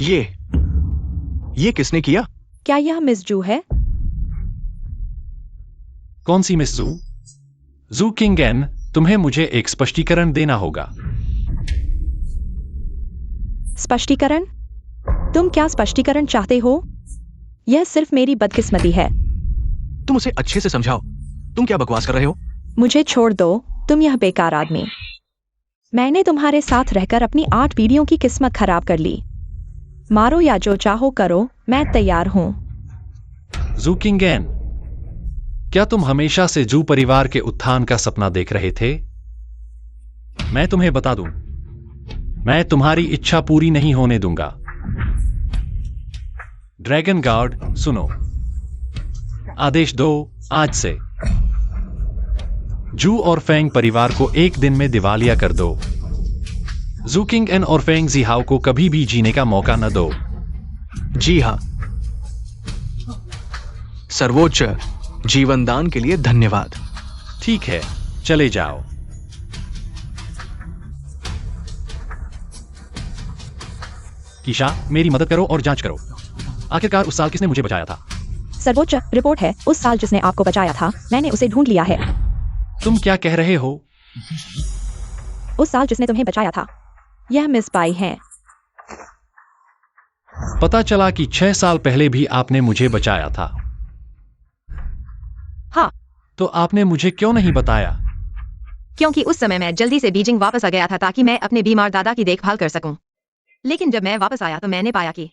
ये किसने किया? क्या यह मिस जू है? कौन सी मिस जू? ज़ूकिंगेन, तुम्हें मुझे एक स्पष्टीकरण देना होगा। स्पष्टीकरण? तुम क्या स्पष्टीकरण चाहते हो? यह सिर्फ मेरी बदकिस्मती है। तुम उसे अच्छे से समझाओ। तुम क्या बकवास कर रहे हो? मुझे छोड़ दो, तुम यह बेकार आदमी। मैंने तुम्हारे साथ रहकर अपनी 8 पीढ़ियों की किस्मत खराब कर ली। मारो या जो चाहो करो, मैं तैयार हूं। ज़ूकिंगेन, क्या तुम हमेशा से जू परिवार के उत्थान का सपना देख रहे थे? मैं तुम्हें बता दूं, मैं तुम्हारी इच्छा पूरी नहीं होने दूंगा। ड्रैगन गार्ड, सुनो। आदेश दो, आज से जू और फेंग परिवार को एक दिन में दिवालिया कर दो। ज़ूकिंगेन और फेंग ज़िहाओ को कभी भी जीने का मौका न दो। जी हां, सर्वोच्च, जीवनदान के लिए धन्यवाद। ठीक है, चले जाओ। कीशा, मेरी मदद करो और जांच करो। आखिरकार उस साल किसने मुझे बचाया था? सर्वोच्च, रिपोर्ट है, उस साल जिसने आपको बचाया था, मैंने उसे ढूंढ लिया है। तुम क्या कह रहे हो? उस साल जिसने तुम्हें बचाया था, यह मिस पाई है। पता चला कि 6 साल पहले भी आपने मुझे बचाया था। हाँ, तो आपने मुझे क्यों नहीं बताया? क्योंकि उस समय मैं जल्दी से बीजिंग वापस आ गया था ताकि मैं अपने बीमार दादा की देखभाल कर सकूं। लेकिन जब मैं वापस आया तो मैंने पाया कि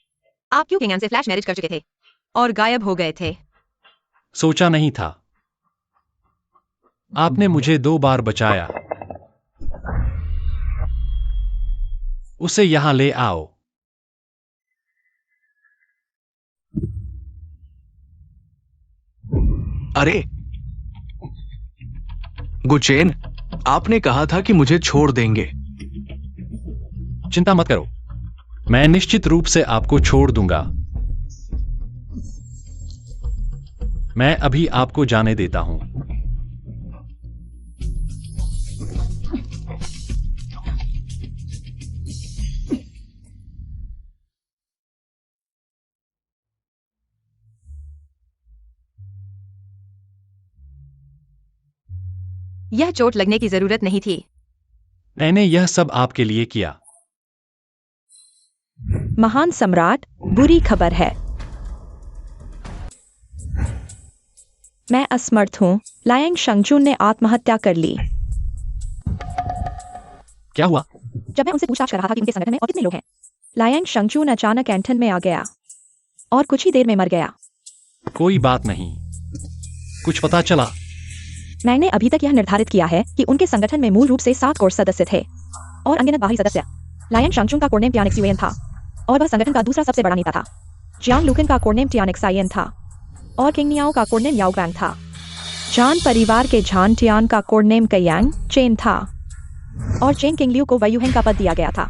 आप क्यों किंगन से फ्लैश मैरिज कर चुके थे और गायब हो गए थे। सोचा नहीं था। आपने मुझे 2 बार बचाया। उसे यहां ले आओ। अरे गुचेन, आपने कहा था कि मुझे छोड़ देंगे। चिंता मत करो, मैं निश्चित रूप से आपको छोड़ दूंगा। मैं अभी आपको जाने देता हूं। यह चोट लगने की जरूरत नहीं थी। मैंने यह सब आपके लिए किया। महान सम्राट, बुरी खबर है। मैं असमर्थ हूँ। लायंग शंगजून ने आत्महत्या कर ली। क्या हुआ? जब मैं उनसे पूछताछ कर रहा था कि उनके संगठन में और कितने लोग हैं, लायंग शंगजून अचानक एंटन में आ गया और कुछ ही देर में मर गया। कोई बात नहीं। कुछ पता चला? मैंने अभी तक यह निर्धारित किया है कि उनके संगठन में मूल रूप से 7 कोर सदस्य थे और अनगिनत बाहरी सदस्य। लायंग शंगजून का कोडनेम टियानिक सिवेन था और वह संगठन का दूसरा सबसे बड़ा नेता था। जियांग लुकिन का कोडनेम टियानिक साइयन था और किंग नियाओ का कोडनेम याओ ग्वांग था। जान परिवार के जान टियान का कोडनेम कयांग चेन था और चेन किंग लियू को वयुहेंग का पद दिया गया था।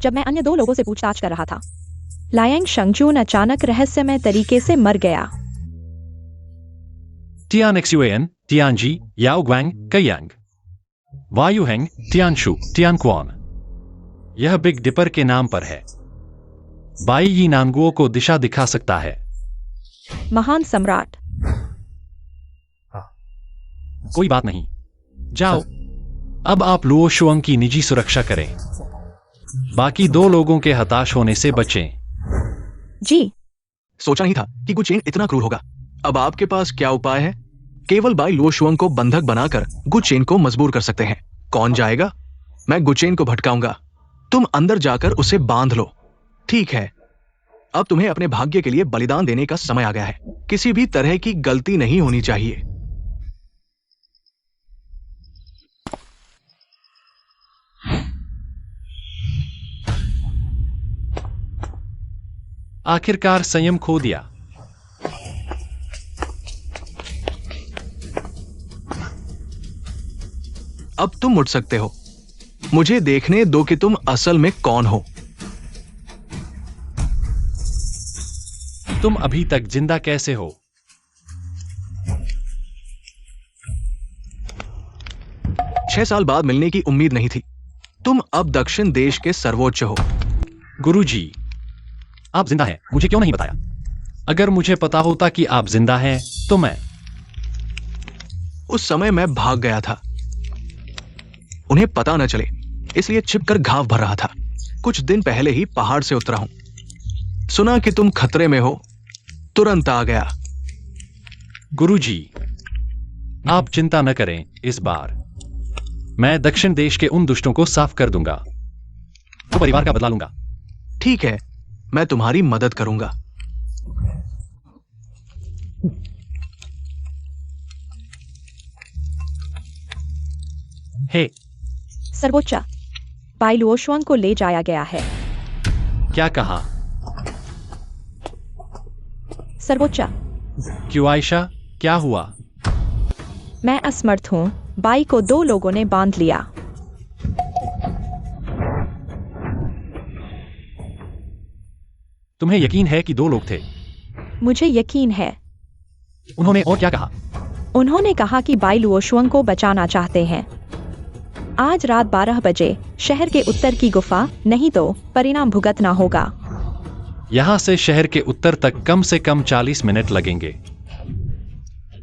जब मैं अन्य 2 लोगों से पूछताछ कर रहा था, लायंग शंगजून अचानक रहस्यमय तरीके से मर गया। टियानक्सुएन, टियानजी, याओ ग्वांग, कयांग, वायुहेंग, टियानशु, टियानक्वान। यह बिग डिपर के नाम पर है। बाई यी नांगुओं को दिशा दिखा सकता है। महान सम्राट। कोई बात नहीं, जाओ। अब आप लुओ शुआंग की निजी सुरक्षा करें। बाकी 2 लोगों के हताश होने से बचें। जी। सोचा नहीं था कि गुचेन इतना क्रूर होगा। अब आपके पास क्या उपाय है? केवल बाई लुओ शुआंग को बंधक बनाकर गुचेन को मजबूर कर सकते हैं। कौन जाएगा? मैं गुचेन को भटकाऊंगा। तुम अंदर जाकर उसे बांध लो। ठीक है, अब तुम्हें अपने भाग्य के लिए बलिदान देने का समय आ गया है। किसी भी तरह की गलती नहीं होनी चाहिए। आखिरकार संयम खो दिया। अब तुम उठ सकते हो। मुझे देखने दो कि तुम असल में कौन हो। तुम अभी तक जिंदा कैसे हो? छह साल बाद मिलने की उम्मीद नहीं थी। तुम अब दक्षिण देश के सर्वोच्च हो। गुरुजी, आप जिंदा हैं, मुझे क्यों नहीं बताया? अगर मुझे पता होता कि आप जिंदा हैं, तो मैं उस समय मैं भाग गया था। उन्हें पता न चले, इसलिए छिपकर घाव भर रहा था। कुछ दिन पहले ही पहाड़ से उतरा हूं। सुना कि तुम खतरे में हो, तुरंत आ गया। गुरुजी, आप चिंता न करें। इस बार मैं दक्षिण देश के उन दुष्टों को साफ कर दूंगा। तो परिवार का बदला लूंगा। ठीक है, मैं तुम्हारी मदद करूंगा। हे, सर्वोच्च, बाई लुओ शुआंग को ले जाया गया है। क्या कहा? सर्वोच्च, क्यों आयशा, क्या हुआ? मैं असमर्थ हूँ। बाई को 2 लोगों ने बांध लिया। तुम्हें यकीन है कि 2 लोग थे? मुझे यकीन है। उन्होंने और क्या कहा? उन्होंने कहा कि बाई लुओ शुआंग को बचाना चाहते हैं। आज रात 12 बजे शहर के उत्तर की गुफा, नहीं तो परिणाम भुगतना होगा। यहां से शहर के उत्तर तक कम से कम 40 मिनट लगेंगे।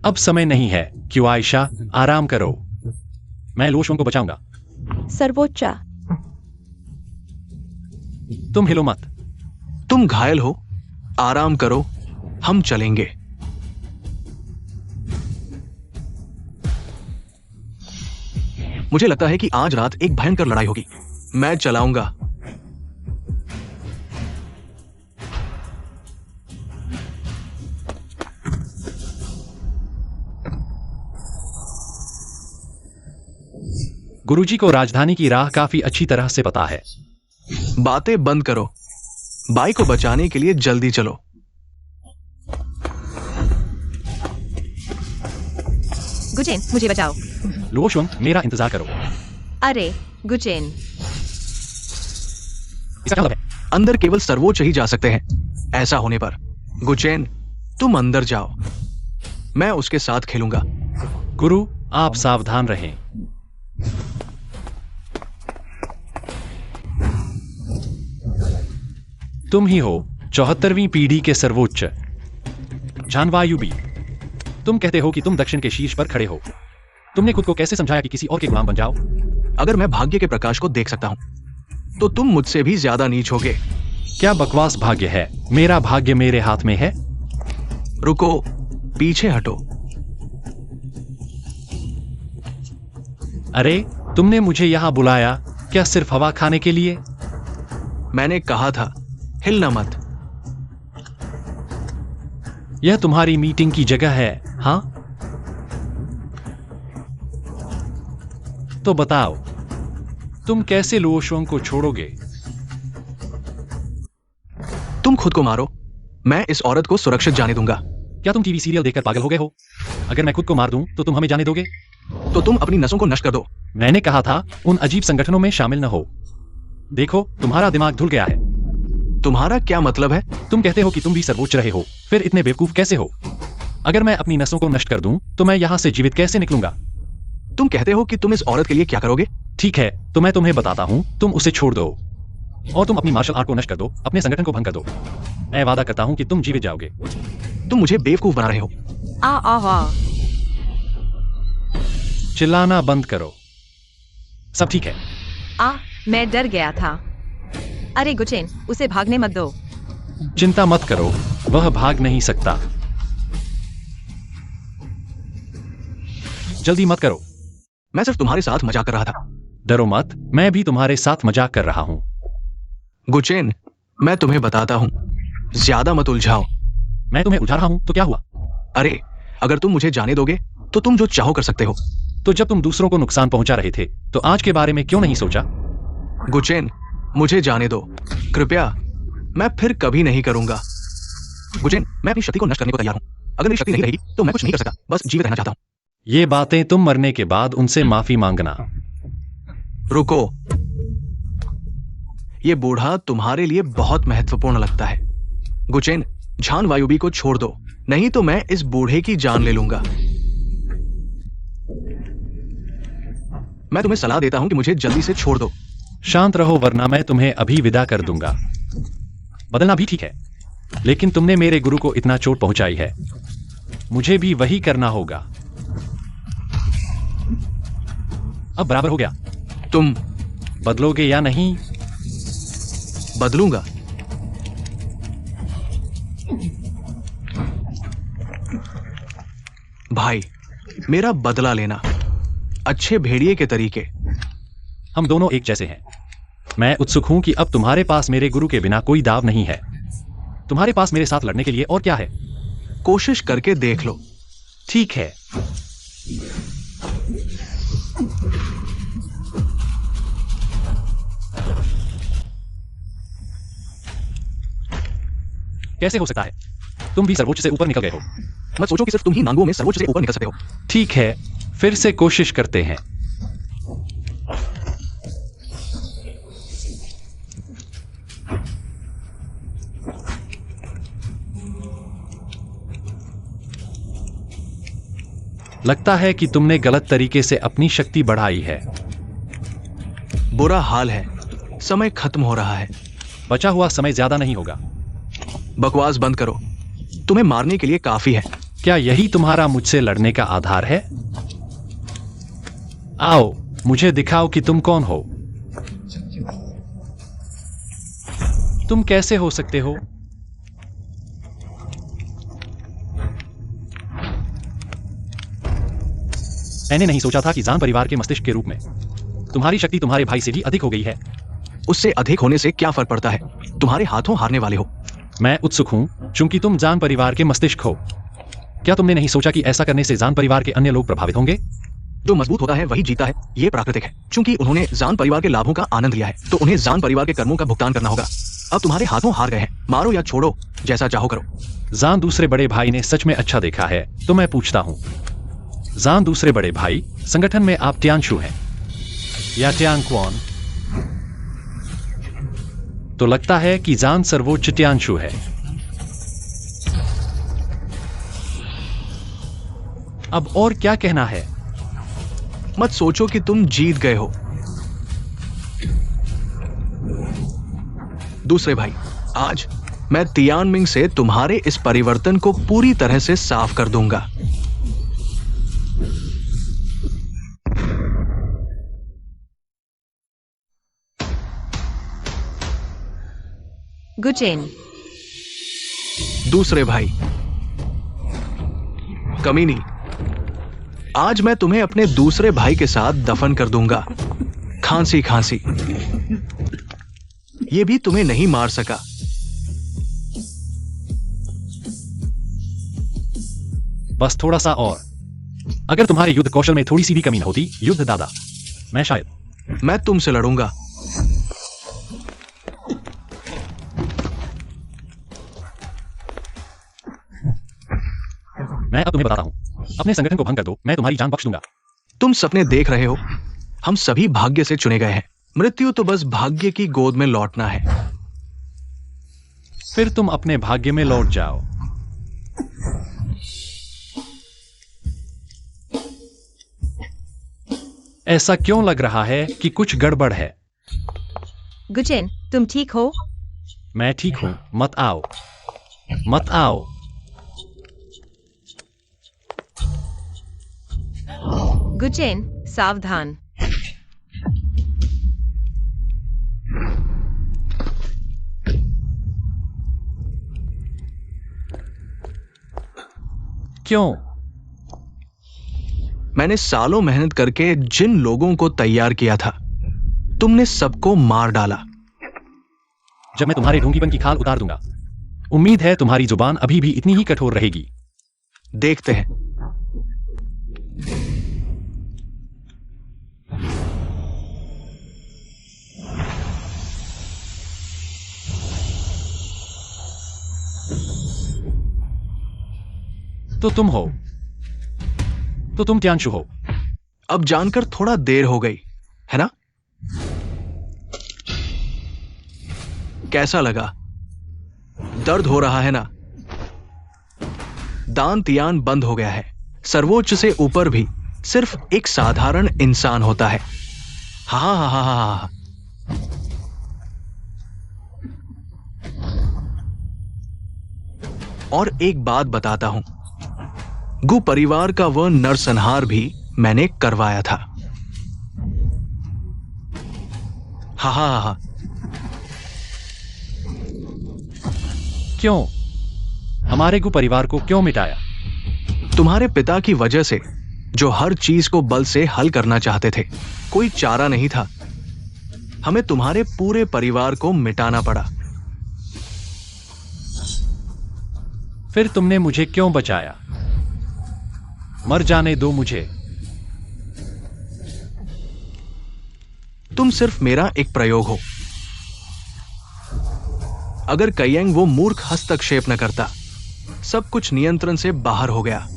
अब समय नहीं है। क्यों आयशा, आराम करो। मैं लुओ शुआंग को बचाऊंगा। सर्वोच्च, तुम हिलो मत। तुम घायल हो, आराम करो, हम चलेंगे। मुझे लगता है कि आज रात एक भयंकर लड़ाई होगी। मैं चलाऊंगा। गुरुजी को राजधानी की राह काफी अच्छी तरह से पता है। बातें बंद करो। बाई को बचाने के लिए जल्दी चलो। गुचेन, मुझे बचाओ। लुओ शुआंग, मेरा इंतजार करो। अरे गुचेन, इसका क्या मतलब है? अंदर केवल सर्वोच्च ही जा सकते हैं। ऐसा होने पर गुचेन, तुम अंदर जाओ। मैं उसके साथ खेलूंगा। गुरु, आप सावधान रहें। तुम ही हो 74वीं पीढ़ी के सर्वोच्च जानवायु भी। तुम कहते हो कि तुम दक्षिण के शीर्ष पर खड़े हो। तुमने खुद को कैसे समझाया कि किसी और के गुलाम बन जाओ? अगर मैं भाग्य के प्रकाश को देख सकता हूं, तो तुम मुझसे भी ज्यादा नीच होगे। क्या बकवास भाग्य है? मेरा भाग्य मेरे हाथ में है। रुको, पीछे हटो। अरे, तुमने मुझे यहाँ बुलाया क्या सिर्फ हवा खाने के लिए? मैंने कहा था हिलना मत। यह तुम्हारी मीटिंग की जगह है, हाँ? तो बताओ, तुम कैसे लुओशोंग को छोड़ोगे? तुम खुद को मारो, मैं इस औरत को सुरक्षित जाने दूंगा। क्या तुम टीवी सीरियल देखकर पागल हो गए हो? अगर मैं खुद को मार दूं तो तुम हमें जाने दोगे? तो तुम अपनी नसों को नष्ट कर दो। मैंने कहा था उन अजीब संगठनों में शामिल न हो। देखो, तुम्हारा दिमाग धुल गया है। तुम्हारा क्या मतलब है? तुम कहते हो कि तुम भी सर्वोच्च रहे हो, फिर इतने बेवकूफ कैसे हो? अगर मैं अपनी नसों को नष्ट कर दूं तो मैं यहां से जीवित कैसे निकलूंगा? तुम कहते हो कि तुम इस औरत के लिए क्या करोगे? ठीक है, तो मैं तुम्हें बताता हूं, तुम उसे छोड़ दो और तुम अपनी मार्शल आर्ट को नष्ट कर दो, अपने संगठन को भंग कर दो। मैं वादा करता हूं कि तुम जीवित जाओगे। तुम मुझे बेवकूफ बना रहे हो। चिल्लाना बंद करो। सब ठीक है। मैं डर गया था। अरे गुचेन, उसे भागने मत दो। चिंता मत करो, वह भाग नहीं सकता। जल्दी मत करो। मैं सिर्फ तुम्हारे साथ मजाक कर रहा था। डरो मत, मैं भी तुम्हारे साथ मजाक कर रहा हूं। गुचेन, मैं तुम्हें बताता हूं, ज्यादा मत उलझाओ। मैं तुम्हें उलझा रहा हूं तो क्या हुआ? अरे, अगर तुम मुझे जाने दोगे तो तुम जो चाहो कर सकते हो। तो जब तुम दूसरों को नुकसान पहुंचा रहे थे तो आज के बारे में क्यों नहीं सोचा? गुचेन, मुझे जाने दो कृपया। मैं फिर कभी नहीं करूंगा। गुचेन, मैं अपनी शक्ति को नष्ट करने को तैयार हूं। अगर मेरी शक्ति नहीं रहेगी तो मैं कुछ नहीं कर सकता, बस जीवित रहना चाहता हूं। ये बातें तुम मरने के बाद उनसे माफी मांगना। रुको, ये बूढ़ा तुम्हारे लिए बहुत महत्वपूर्ण लगता है। गुचेन, झान वायुबी को छोड़ दो, नहीं तो मैं इस बूढ़े की जान ले लूंगा। मैं तुम्हें सलाह देता हूं कि मुझे जल्दी से छोड़ दो। शांत रहो वरना मैं तुम्हें अभी विदा कर दूंगा। बदलना भी ठीक है, लेकिन तुमने मेरे गुरु को इतना चोट पहुंचाई है, मुझे भी वही करना होगा। अब बराबर हो गया। तुम बदलोगे या नहीं? बदलूंगा। भाई, मेरा बदला लेना अच्छे भेड़िए के तरीके। हम दोनों एक जैसे हैं। मैं उत्सुक हूं कि अब तुम्हारे पास मेरे गुरु के बिना कोई दाव नहीं है। तुम्हारे पास मेरे साथ लड़ने के लिए और क्या है? कोशिश करके देख लो। ठीक है। कैसे हो सकता है? तुम भी सर्वोच्च से ऊपर निकल गए हो। मत सोचो कि सिर्फ तुम ही नांगों में सर्वोच्च से ऊपर निकल सकते हो। ठीक है, फिर से कोशिश करते हैं। लगता है कि तुमने गलत तरीके से अपनी शक्ति बढ़ाई है। बुरा हाल है, समय खत्म हो रहा है। बचा हुआ समय ज्यादा नहीं होगा। बकवास बंद करो, तुम्हें मारने के लिए काफी है। क्या यही तुम्हारा मुझसे लड़ने का आधार है? आओ, मुझे दिखाओ कि तुम कौन हो। तुम कैसे हो सकते हो? मैंने नहीं सोचा था कि जान परिवार के मस्तिष्क के रूप में तुम्हारी शक्ति तुम्हारे भाई से भी अधिक हो गई है। उससे अधिक होने से क्या फर्क पड़ता है? तुम्हारे हाथों हारने वाले हो। मैं उत्सुक हूं क्योंकि तुम जान परिवार के मस्तिष्क हो। क्या तुमने नहीं सोचा कि ऐसा करने से जान परिवार के अन्य लोग प्रभावित होंगे? जो मजबूत होता है वही जीता है, ये प्राकृतिक है। क्योंकि उन्होंने जान परिवार के लाभों का आनंद लिया है तो उन्हें जान परिवार के कर्मों का भुगतान करना होगा। अब तुम्हारे हाथों हार गए हैं, मारो या छोड़ो, जैसा चाहो करो। जान दूसरे बड़े भाई ने सच में अच्छा देखा है तो मैं पूछता हूं, जान दूसरे बड़े भाई, संगठन में आप ट्यांशु हैं या ट्यांक्वान? तो लगता है कि जान सर्वोच्च ट्यांशु है। अब और क्या कहना है? मत सोचो कि तुम जीत गए हो। दूसरे भाई, आज मैं तियानमिंग से तुम्हारे इस परिवर्तन को पूरी तरह से साफ कर दूंगा। गुचेन, दूसरे भाई। कमीनी, आज मैं तुम्हें अपने दूसरे भाई के साथ दफन कर दूंगा। खांसी खांसी। ये भी तुम्हें नहीं मार सका। बस थोड़ा सा और। अगर तुम्हारे युद्ध कौशल में थोड़ी सी भी कमी न होती, युद्ध दादा, मैं शायद। मैं तुमसे लड़ूंगा। मैं अब तुम्हें बताता हूं। अपने संगठन को भंग कर दो, मैं तुम्हारी जान बख्श दूंगा। तुम सपने देख रहे हो। हम सभी भाग्य से चुने गए हैं। मृत्यु तो बस भाग्य की गोद में लौटना है। फिर तुम अपने भाग्य में लौट जाओ। ऐसा क्यों लग रहा है कि कुछ गड़बड़ है? गुचेन, तुम ठीक हो? मैं ठीक हूं। मत आओ, मत आओ। गुचेन, सावधान। क्यों? मैंने सालों मेहनत करके जिन लोगों को तैयार किया था, तुमने सबको मार डाला। जब मैं तुम्हारे ढोंगीपन की खाल उतार दूंगा, उम्मीद है तुम्हारी जुबान अभी भी इतनी ही कठोर रहेगी। देखते हैं। तो तुम हो। तो तुम त्यांशु हो। अब जानकर थोड़ा देर हो गई, है ना? कैसा लगा? दर्द हो रहा है ना? दान तियान बंद हो गया है। सर्वोच्च से ऊपर भी सिर्फ एक साधारण इंसान होता है। हा हा हा हा हा। और एक बात बताता हूं, गु परिवार का वह नरसंहार भी मैंने करवाया था। हा हा हा। क्यों? हमारे गु परिवार को क्यों मिटाया? तुम्हारे पिता की वजह से, जो हर चीज को बल से हल करना चाहते थे। कोई चारा नहीं था। हमें तुम्हारे पूरे परिवार को मिटाना पड़ा। फिर तुमने मुझे क्यों बचाया? मर जाने दो मुझे। तुम सिर्फ मेरा एक प्रयोग हो। अगर कयंग वो मूर्ख हस्तक्षेप न करता, सब कुछ नियंत्रण से बाहर हो गया।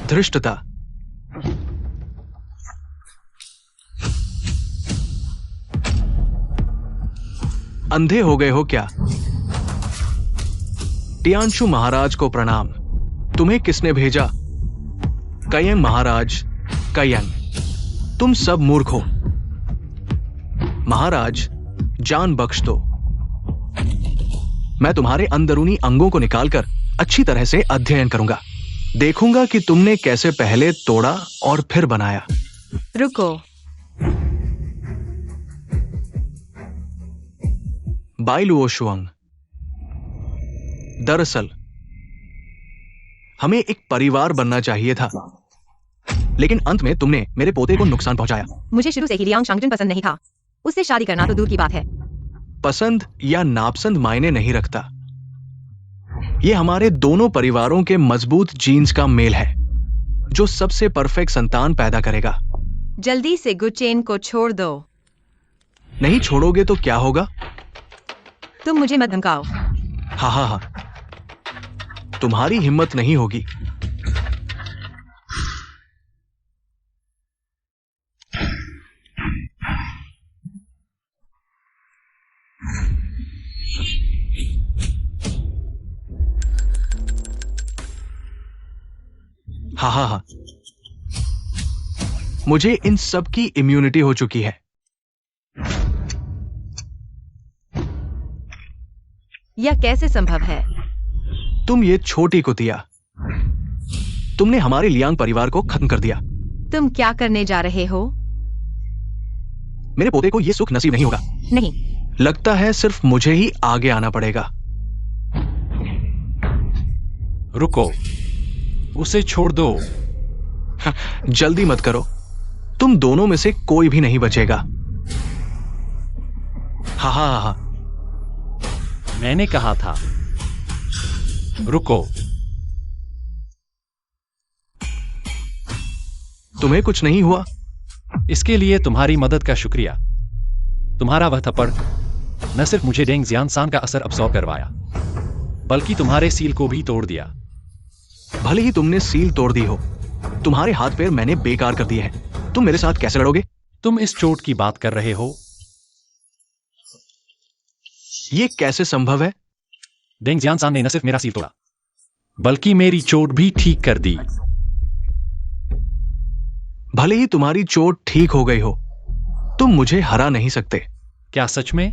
धृष्टता। अंधे हो गए हो क्या? टियांशु महाराज को प्रणाम। तुम्हें किसने भेजा? कयंग महाराज। कयंग, तुम सब मूर्ख हो। महाराज, जान बख्श दो। मैं तुम्हारे अंदरूनी अंगों को निकालकर अच्छी तरह से अध्ययन करूंगा। देखूंगा कि तुमने कैसे पहले तोड़ा और फिर बनाया। रुको। बाइलुओशुअंग, दरअसल हमें एक परिवार बनना चाहिए था, लेकिन अंत में तुमने मेरे पोते को नुकसान पहुंचाया। मुझे शुरू से ही लियांग शांगजन पसंद नहीं था। उससे शादी करना तो दूर की बात है। पसंद या नापसंद मायने नहीं रखता। यह हमारे दोनों परिवारों के मजबूत जीन्स का मेल है, जो सबसे परफेक्ट संतान पैदा करेगा। जल्दी से गुचेन को छोड़ दो। नहीं छोड़ोगे तो क्या होगा? तुम मुझे मत धमकाओ। हा हा हा। तुम्हारी हिम्मत नहीं होगी। हा हा हा। मुझे इन सब की इम्यूनिटी हो चुकी है। यह कैसे संभव है? तुम ये छोटी कुतिया, तुमने हमारे लियांग परिवार को खत्म कर दिया। तुम क्या करने जा रहे हो? मेरे पोते को ये सुख नसीब नहीं होगा। नहीं, लगता है सिर्फ मुझे ही आगे आना पड़ेगा। रुको, उसे छोड़ दो। जल्दी मत करो, तुम दोनों में से कोई भी नहीं बचेगा। हा हा हा हा। मैंने कहा था, रुको। तुम्हें कुछ नहीं हुआ? इसके लिए तुम्हारी मदद का शुक्रिया। तुम्हारा वह थप्पड़ न सिर्फ मुझे डेंग जियानसान का असर अब्सॉर्ब करवाया, बल्कि तुम्हारे सील को भी तोड़ दिया। भले ही तुमने सील तोड़ दी हो, तुम्हारे हाथ पैर मैंने बेकार कर दिए हैं। तुम मेरे साथ कैसे लड़ोगे? तुम इस चोट की बात कर रहे हो? यह कैसे संभव है? डेंग जियानसान ने न सिर्फ मेरा सील तोड़ा, बल्कि मेरी चोट भी ठीक कर दी। भले ही तुम्हारी चोट ठीक हो गई हो, तुम मुझे हरा नहीं सकते। क्या सच में?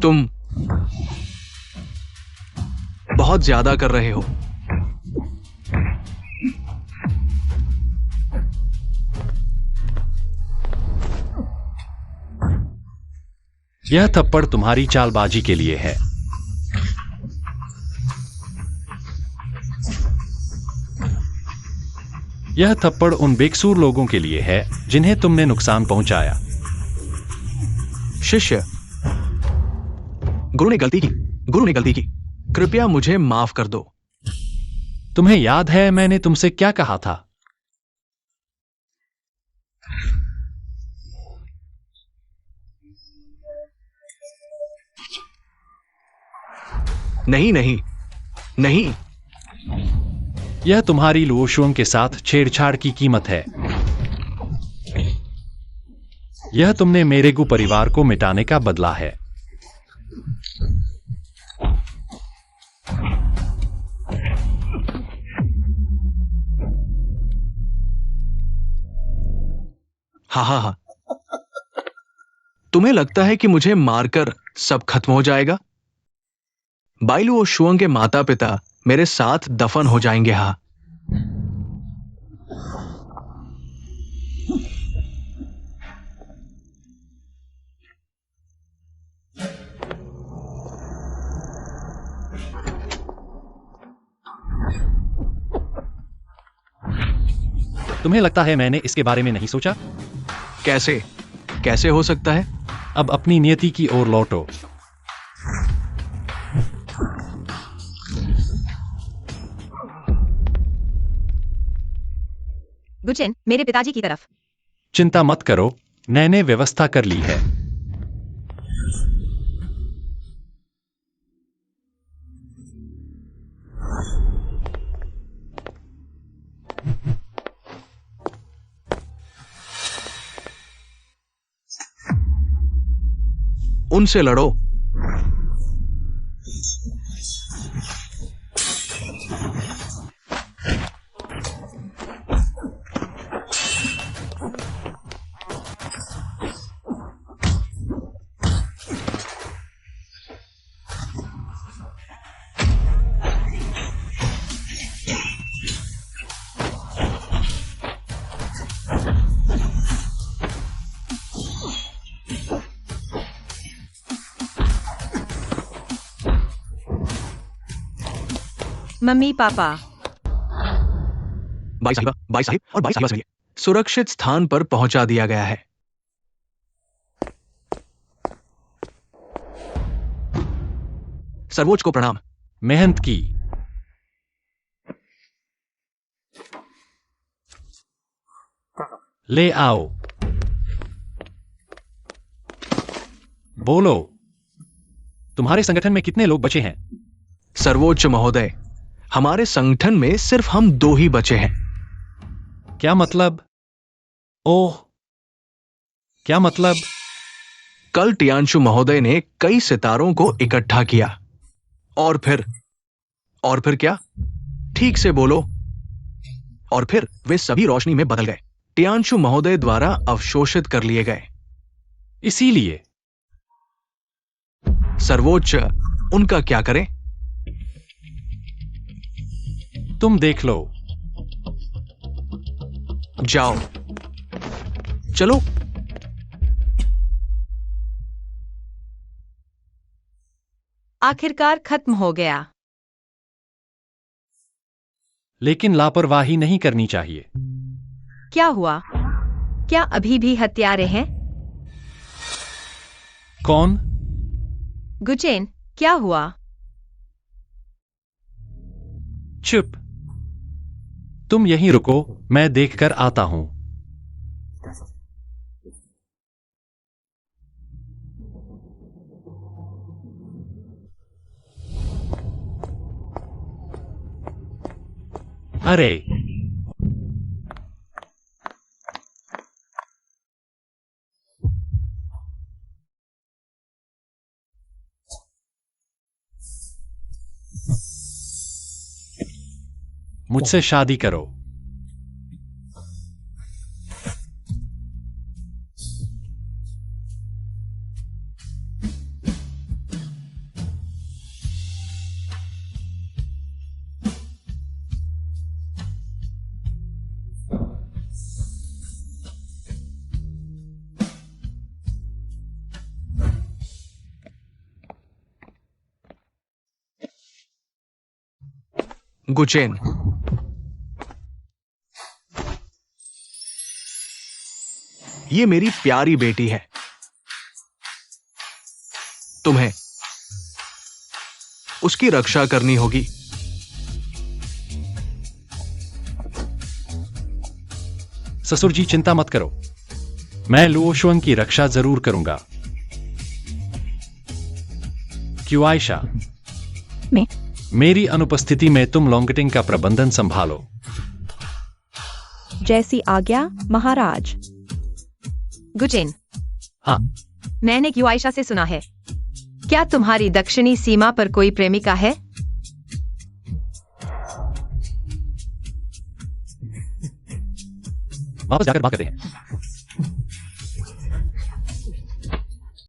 तुम बहुत ज्यादा कर रहे हो। यह थप्पड़ तुम्हारी चालबाजी के लिए है। यह थप्पड़ उन बेकसूर लोगों के लिए है जिन्हें तुमने नुकसान पहुंचाया। शिष्य, गुरु ने गलती की, गुरु ने गलती की। कृपया मुझे माफ कर दो। तुम्हें याद है मैंने तुमसे क्या कहा था? नहीं नहीं नहीं। यह तुम्हारी लुओशुआंग के साथ छेड़छाड़ की कीमत है। यह तुमने मेरेगु परिवार को मिटाने का बदला है। हा हा हा। तुम्हें लगता है कि मुझे मारकर सब खत्म हो जाएगा? बाइलू और शुअंग के माता पिता मेरे साथ दफन हो जाएंगे। हा। तुम्हें लगता है मैंने इसके बारे में नहीं सोचा? कैसे कैसे हो सकता है? अब अपनी नियति की ओर लौटो। गुचेन, मेरे पिताजी की तरफ। चिंता मत करो, मैंने व्यवस्था कर ली है। उनसे लड़ो। Mummy papa. बाई साहिबा, बाई साहिब और बाई साहिबा से मिलिए। सुरक्षित स्थान पर पहुंचा दिया गया है। सर्वोच्च को प्रणाम। मेहनत की। ले आओ। बोलो, तुम्हारे संगठन में कितने लोग बचे हैं? सर्वोच्च महोदय, हमारे संगठन में सिर्फ हम 2 ही बचे हैं। क्या मतलब? ओह, क्या मतलब? कल टियानशु महोदय ने कई सितारों को इकट्ठा किया और फिर क्या? ठीक से बोलो। और फिर वे सभी रोशनी में बदल गए, टियानशु महोदय द्वारा अवशोषित कर लिए गए। इसीलिए सर्वोच्च उनका क्या करें? तुम देख लो, जाओ, चलो। आखिरकार खत्म हो गया। लेकिन लापरवाही नहीं करनी चाहिए। क्या हुआ? क्या अभी भी हत्यारे हैं? कौन? गुचेन, क्या हुआ? चुप। तुम यहीं रुको, मैं देखकर आता हूं। अरे, मुझसे शादी करो। गुचेन, ये मेरी प्यारी बेटी है। तुम्हें उसकी रक्षा करनी होगी। ससुर जी, चिंता मत करो, मैं लुओशुएंग की रक्षा जरूर करूंगा। क्यों आयशा? मैं मेरी अनुपस्थिति में तुम लॉन्गटिंग का प्रबंधन संभालो। जैसी आज्ञा महाराज। गुचेन, हाँ, मैंने युआइशा से सुना है। क्या तुम्हारी दक्षिणी सीमा पर कोई प्रेमिका है? वापस जाकर बात करते हैं।